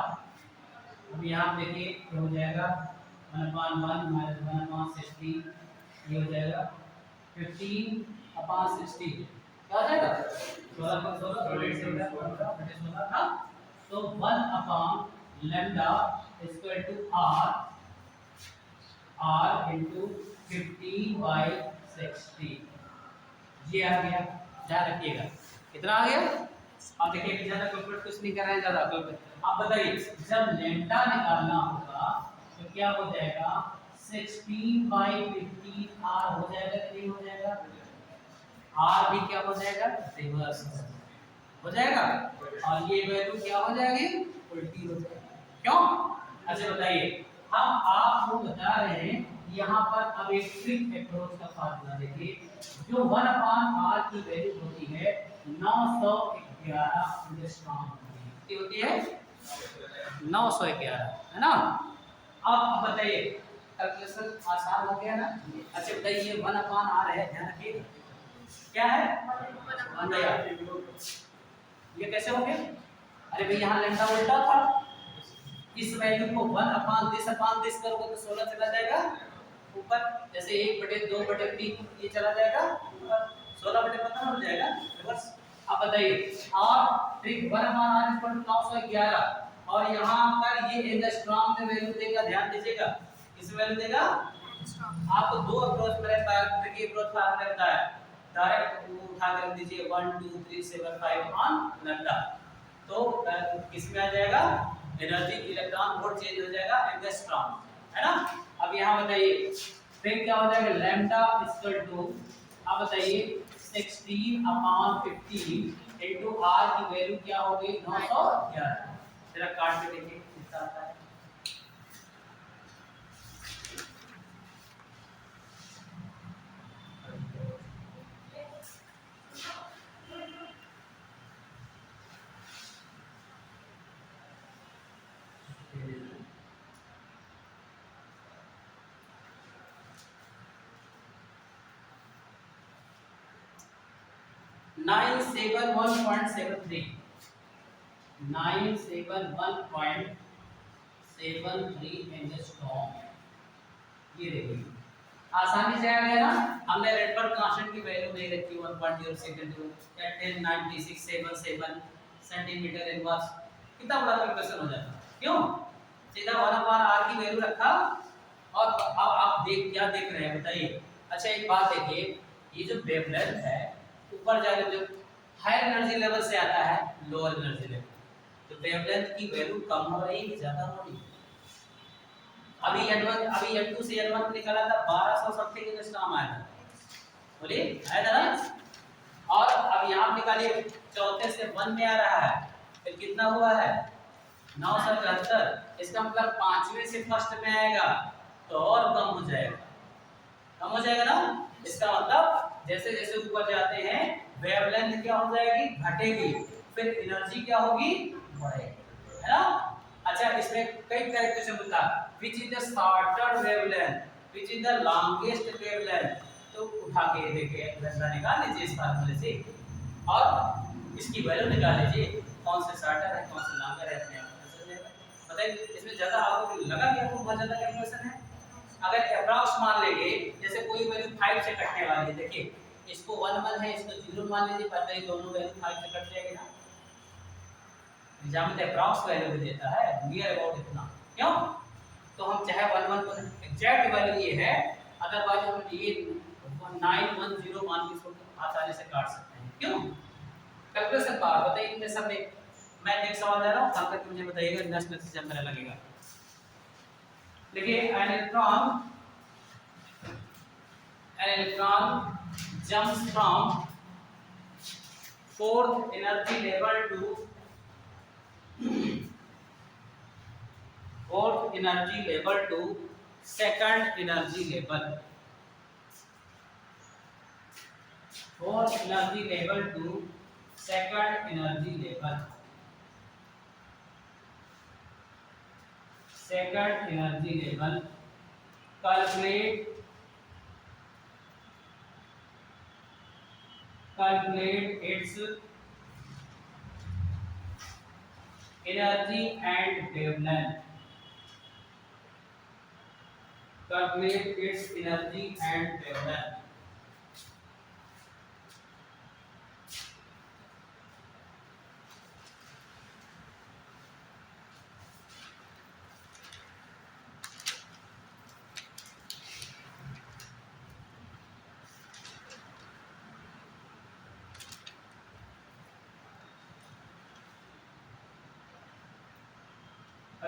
अब यहाँ देखिए क्या हो जाएगा 1/1 माइनस 1/60, ये हो जाएगा 15/60 क्या हो जाएगा 16 का 16 ना। तो 1 upon lambda equal to r into 15/60 ये आ गया। ध्यान रखिएगा कितना आ गया। आप देखिए कि ज्यादा कैलकुलेट कुछ नहीं कर रहे हैं, ज्यादा कैलकुलेट। आप बताइए जब लैम्डा निकालना होगा तो क्या हो जाएगा 16/15 r हो जाएगा कि नहीं हो जाएगा। r भी क्या हो जाएगा रिवर्स हो जाएगा और ये वैल्यू क्या हो जाएगी उल्टी हो जाएगी। क्यों? अच्छा बताइए हम आपको बता रहे हैं यहाँ पर अब एक ट्रिक अप्रोच का फार्मूला देखिए। जो 1/r की वैल्यू होती है 911 एंगस्ट्रॉम होती है 911 है ना। अब बताइए कैलकुलेशन आसान हो गया ना। अच्छा बताइए ये 1/r है, ध्यान रखिए क्या है 1/r। ये कैसे हो गया? अरे भाई यहाँ लैम्डा उल्टा था, इस वैल्यू को 1/this करोगे तो 16 चला जाएगा ऊपर, जैसे 1/2/3 ये चला जाएगा ऊपर, 16/15 हो जाएगा रिवर्स। अब बताइए और ट्रिक 1/r 911 और यहाँ पर ये एंगस्ट्रॉम में वैल्यू देगा, ध्यान दीजिएगा किस वैल्यू देगा। आपको दो अप्रोच में रहता है, ट्रिकी अप्रोच फार्मूला रहता है। डायरेक्ट उठा कर दीजिए 1 2 3 7 5 ऑन लैम्डा, तो किसमें आ जाएगा एनर्जी इलेक्ट्रॉन वोल्ट चेंज हो जाएगा एंगस्ट्रॉम है ना। अब यहाँ बताइए फिर क्या हो जाएगा लैम्डा इक्वल टू आप बताइए 16/15 इनटू r की वैल्यू क्या होगी 911। जरा काट के देखिए कितना आता है। Nine 971.73 angstrom. ये देखिए आसानी से आ गया ना। हमने रेडबर्ग कांस्टेंट की वैल्यू नहीं रखी 1.062 या 109677 सेंटीमीटर इनवर्स, कितना बड़ा कैलकुलेशन हो जाता। क्यों? सीधा 1/r की वैल्यू रखा और अब आप क्या देख रहे हैं बताइए। अच्छा एक बात देखिए, ये जो वेवलेंथ है ऊपर जाकर जो हायर एनर्जी लेवल से आता है लोअर एनर्जी लेवल, तो वेवलेंथ की वैल्यू कम हो रही है ज्यादा हो रही है। अभी N2 से N1 निकाला था 1200 समथिंग एंगस्ट्रॉम आया था, बोलिए आया था ना। और अब यहाँ निकालिए चौथे से 1 में आ रहा है, फिर कितना हुआ है 977। इसका मतलब पांचवे से फर्स्ट में आएगा तो और कम हो जाएगा, कम हो जाएगा ना। इसका मतलब जैसे जैसे ऊपर जाते हैं वेवलेंथ क्या हो जाएगी घटेगी, फिर एनर्जी क्या होगी बढ़ेगी, है ना। अच्छा इसमें कई तरीके से होता है which is the shorter wavelength, which is the longest wavelength। तो उठा के देखिए लैम्डा निकाल लीजिए इस फार्मूले से और इसकी वैल्यू निकाल लीजिए, कौन से शॉर्टर है कौन से लॉन्गर है अपने आप पता चल जाएगा। बताइए इसमें ज्यादा आपको लगा कि आपको बहुत ज्यादा कैलकुलेशन है। अगर अप्रॉक्स मान लेंगे जैसे कोई वैल्यू 5 से कटने वाली है, देखिए इसको 1 1 है इसको 0 मान लीजिए, पता है दोनों वैल्यू 5 से कट जाएगी ना। एग्जाम में अप्रॉक्स वैल्यू भी देता है नियर अबाउट इतना, क्यों? तो हम चाहे 1 1 को एग्जैक्ट वैल्यू ये है, अदरवाइज हम ये 910 मान के इसको आसानी से काट सकते हैं। क्यों? कैलकुलेशन बार बताइए इनमें सब में मैं एक सवाल दे रहा हूं तब तक मुझे बताइएगा नेक्स्ट लेक्चर जब मेरा लगेगा। देखिए an electron jumps from fourth energy level to second energy level, fourth energy level to second energy level, second energy level। calculate its energy and wavelength, calculate its energy and wavelength।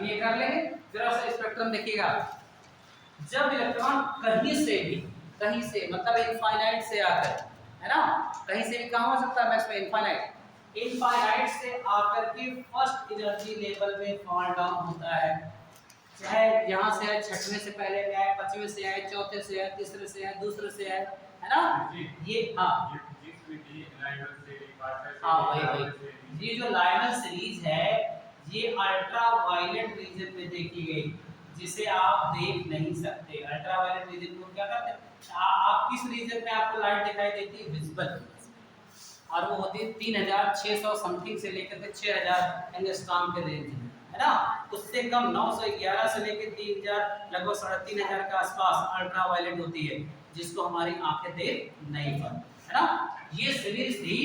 अब ये कर लेंगे। जरा सा spectrum देखिएगा, जब electron कहीं से मतलब इनफाइनाइट से आकर, है ना, कहीं से भी कहाँ हो सकता है मैक्स में इनफाइनाइट से आकर के फर्स्ट एनर्जी लेवल में फॉल डाउन होता है, चाहे यहाँ से आए, छठवें से पहले में आए, पांचवें से आए, चौथे से आए, तीसरे से आए, दूसरे से आए, है ना। ये हाँ वही ये जो लाइनर सीरीज है ये अल्ट्रा वायलेट रीजन में देखी गई, जिसे आप देख नहीं सकते। अल्ट्रा वायलेट रीजन को क्या कहते हैं? आप किस रीजन में आपको लाइट दिखाई देती है? विजिबल, और वो होती है 3600 समथिंग से लेकर के 6000 एंगस्ट्रॉम के रेंज में, है ना। उससे कम 911 से लेकर 3000 लगभग 3500 के आसपास अल्ट्रा वायलेट होती है, जिसको हमारी आंखें देख नहीं पाती, है ना। ये सीरीज थी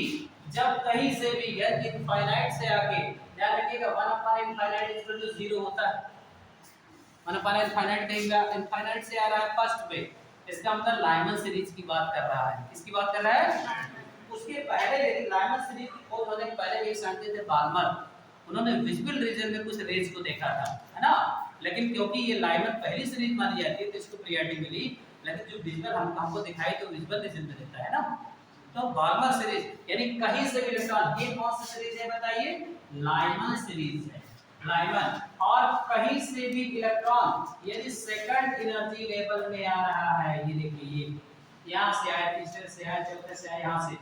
जब कहीं से भी यदि इनफाइनाइट से आके, ध्यान रखिएगा 1 अपॉन इनफाइनाइट इक्वल टू 0 होता है। 1 अपॉन इनफाइनाइट कहेंगे इनफाइनाइट से आ रहा है फर्स्ट पे, इसका मतलब लाइमन सीरीज की बात कर रहा है। किसकी बात कर रहा है? उसके पहले यदि लाइमन सीरीज की खोज होने के पहले एक साइंटिस्ट थे बाल्मर, उन्होंने विजिबल रीजन में कुछ रेज को देखा था, है ना। लेकिन क्योंकि ये लाइमन पहली सीरीज मानी जाती है तो इसको प्रायोरिटी मिली, लेकिन जो विजिबल हमको दिखाई तो विजिबल रीजन में देता है ना। तो बाल्मर सीरीज यानी कहीं से भी इलेक्ट्रॉन, ये कौन सी सीरीज है बताइए? लाइमन सीरीज है, लाइमन। और कहीं से भी इलेक्ट्रॉन यदि सेकंड एनर्जी लेवल में आ रहा है, ये देखिए ये यहाँ से आया, तीसरे से आया, चौथे से आया, यहाँ से,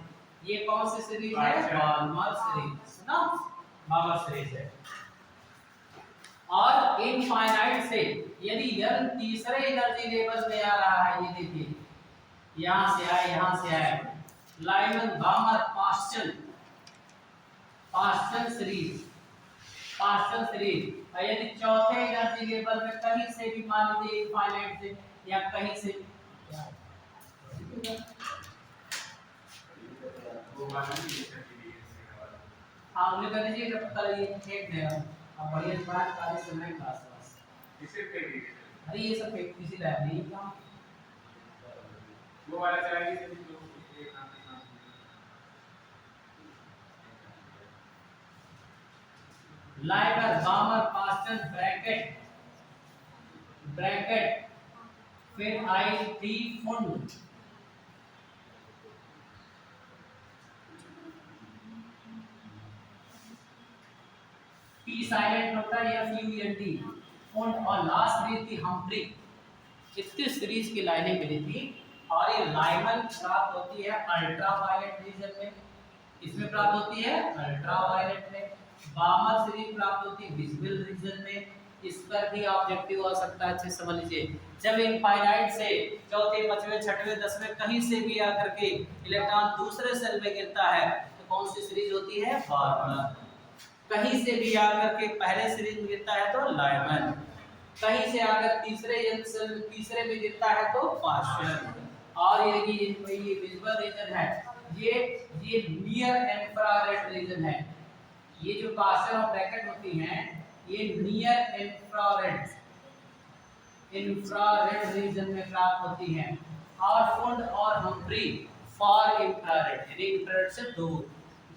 ये कौन सी सीरीज है? बाल्मर सीरीज ना, बाल्मर सीरीज है। और इनफाइनाइट से यदि यह तीसरे एनर्जी लेवल में आ रहा है, ये देखिए यहाँ से आए, यहाँ से आए, लाइमन बाल्मर पास्चन सीरीज, और यदि चौथे एनर्जी लेवल में कहीं से भी मान लीजिए इनफाइनाइट से या कहीं से, हाँ उन्हें कर दीजिए जब तक ये फेक है। अब बढ़िया बात काले समय का आसपास इसे फेंक अरे ये सब फेक किसी लैब नहीं काम। वो वाला चलाइए से जो लाइबर बामर पास्टन ब्रैकेट फिर आई टी फुंड, पी साइलेंट होता है या FUND फुंड, और लास्ट सीरीज थी हम्फ्री। इतनी सीरीज की लाइनें मिली थी। और ये लाइमन प्राप्त होती है अल्ट्रा वायलेट रीजन में, इसमें प्राप्त होती है अल्ट्रा वायलेट में। बामर सीरीज प्राप्त होती है विजिबल रीजन में। इस पर भी ऑब्जेक्टिव आ सकता है, अच्छे समझ लीजिए। जब इनफाइनाइट से चौथे, पांचवें, छठवें, दसवें कहीं से भी आकर के इलेक्ट्रॉन दूसरे सेल में गिरता है तो कौन सी सीरीज होती है? बाल्मर। कहीं से भी आकर के पहले सीरीज में गिरता है तो लाइमन, कहीं से आकर तीसरे में गिरता है तो पास्चन। और ये विजिबल रीजन है, ये नियर इंफ्रारेड रीजन है। ये जो पास्चन और ब्रैकेट होती हैं ये नियर इंफ्रारेड रीजन में प्राप्त होती हैं। और फुंड और हम्फ्री फॉर इंफ्रारेड, यानी इंफ्रारेड से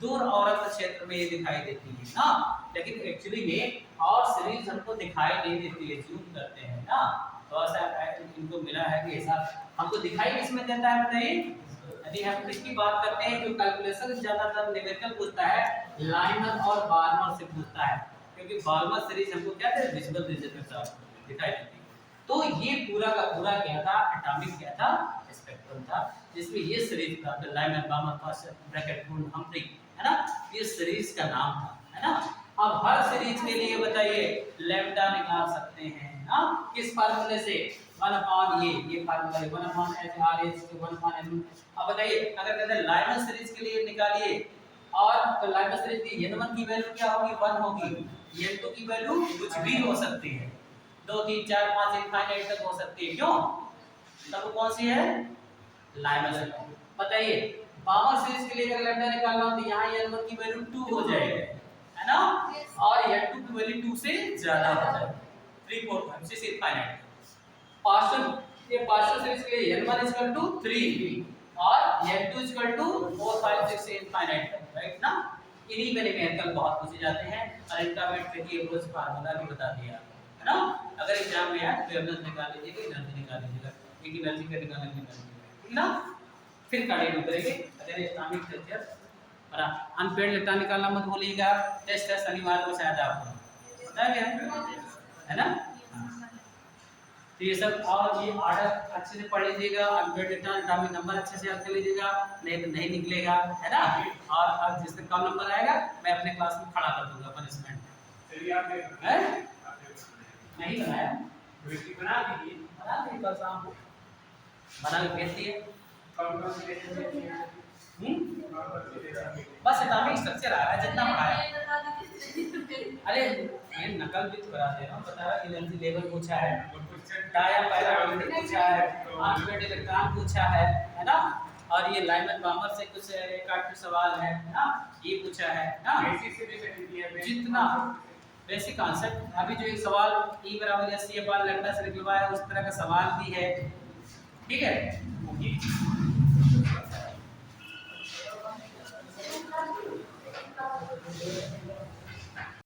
दूर औरत क्षेत्र में ये दिखाई देती है ना। लेकिन एक्चुअली में और सीरीज हमको दिखाई नहीं देती है, जूम करते हैं ना तो ऐसा इनको मिला है कि ऐसा हमको दिखाई किसमें देता है बताइए? यदि हम इसकी बात करते हैं जो कैलकुलेशन ज्यादातर न्यूमेरिकल पूछता है लाइमन और बाल्मर से पूछता है, क्योंकि बाल्मर सीरीज हमको क्या है विजिबल रीजन में दिखाई देती है। तो ये पूरा का पूरा क्या था? एटॉमिक क्या था? स्पेक्ट्रम था, जिसमें ये सीरीज था Lyman Balmer Paschen Brackett Pfund Humphrey, है ना। ये सीरीज का नाम था, है ना। अब हर सीरीज के लिए बताइए लैम्डा निकाल सकते हैं ना, किस फार्मूले से? 1 अपॉन ये फार्मूला है 1 अपॉन H के 1 अपॉन M। अब बताइए अगर कहते हैं लाइमन सीरीज के लिए निकालिए, और तो लाइमन सीरीज की N1 की वैल्यू क्या होगी? 1 होगी। N2 की वैल्यू कुछ भी हो सकती है, 2 3 4 5 इनफाइनाइट तक हो सकती है। क्यों? तब कौन सी है? Lyman series. बताइए बाल्मर सीरीज के लिए अगर लैम्डा निकालना हो तो यहाँ N1 की वैल्यू 2 हो जाएगी, है ना। और N2 की वैल्यू 2 से ज्यादा हो जाएगी, 3 4 5 6 इनफाइनाइट। पार्शियल, ये पार्शियल सीरीज के लिए N1 3 और N2 4 5 6 इनफाइनाइट, राइट ना। इन्हीं में न्यूमेरिकल बहुत पूछे जाते हैं और इनका मैं ट्रिकी अप्रोच फार्मूला भी बता दिया है ना। अगर एग्जाम में आए तो एनर्जी निकाल लीजिएगा, एनर्जी निकाल लीजिएगा, एक एनर्जी का निकालने की एनर्जी, ठीक ना। फिर कंटिन्यू करेंगे। अगर इस्लामिक स्ट्रक्चर और अनपेड डेटा निकालना मत भूलिएगा। टेस्ट है शनिवार को शायद आपको पता है ना। तो ये सब और ये ऑर्डर अच्छे से पढ़ लीजिएगा। अनपेड डेटा एटॉमिक नंबर अच्छे से याद कर लीजिएगा, नहीं तो नहीं निकलेगा, है ना। और अब जिसका कम नंबर आएगा मैं अपने क्लास में खड़ा कर दूंगा पनिशमेंट। चलिए आपने नहीं बनाया, बना दीजिए। बना दीजिए कल शाम को बना के भेज दिए। कौन से लेते बस एटॉमिक स्ट्रक्चर आ रहा है जितना पढ़ाया। अरे ये नकल भी तो करा दे रहा हूँ, बता रहा एनर्जी लेवल पूछा है, डाया पैराबोलिक पूछा है, अनपेड इलेक्ट्रॉन पूछा है ना। और ये लाइमन बामर से कुछ एक आठ सवाल है ना, ये पूछा है ना। जितना बेसिक कॉन्सेप्ट अभी जो एक सवाल E बराबर या C अपान लैम्डा से निकलवाया उस तरह का सवाल भी है, ठीक है।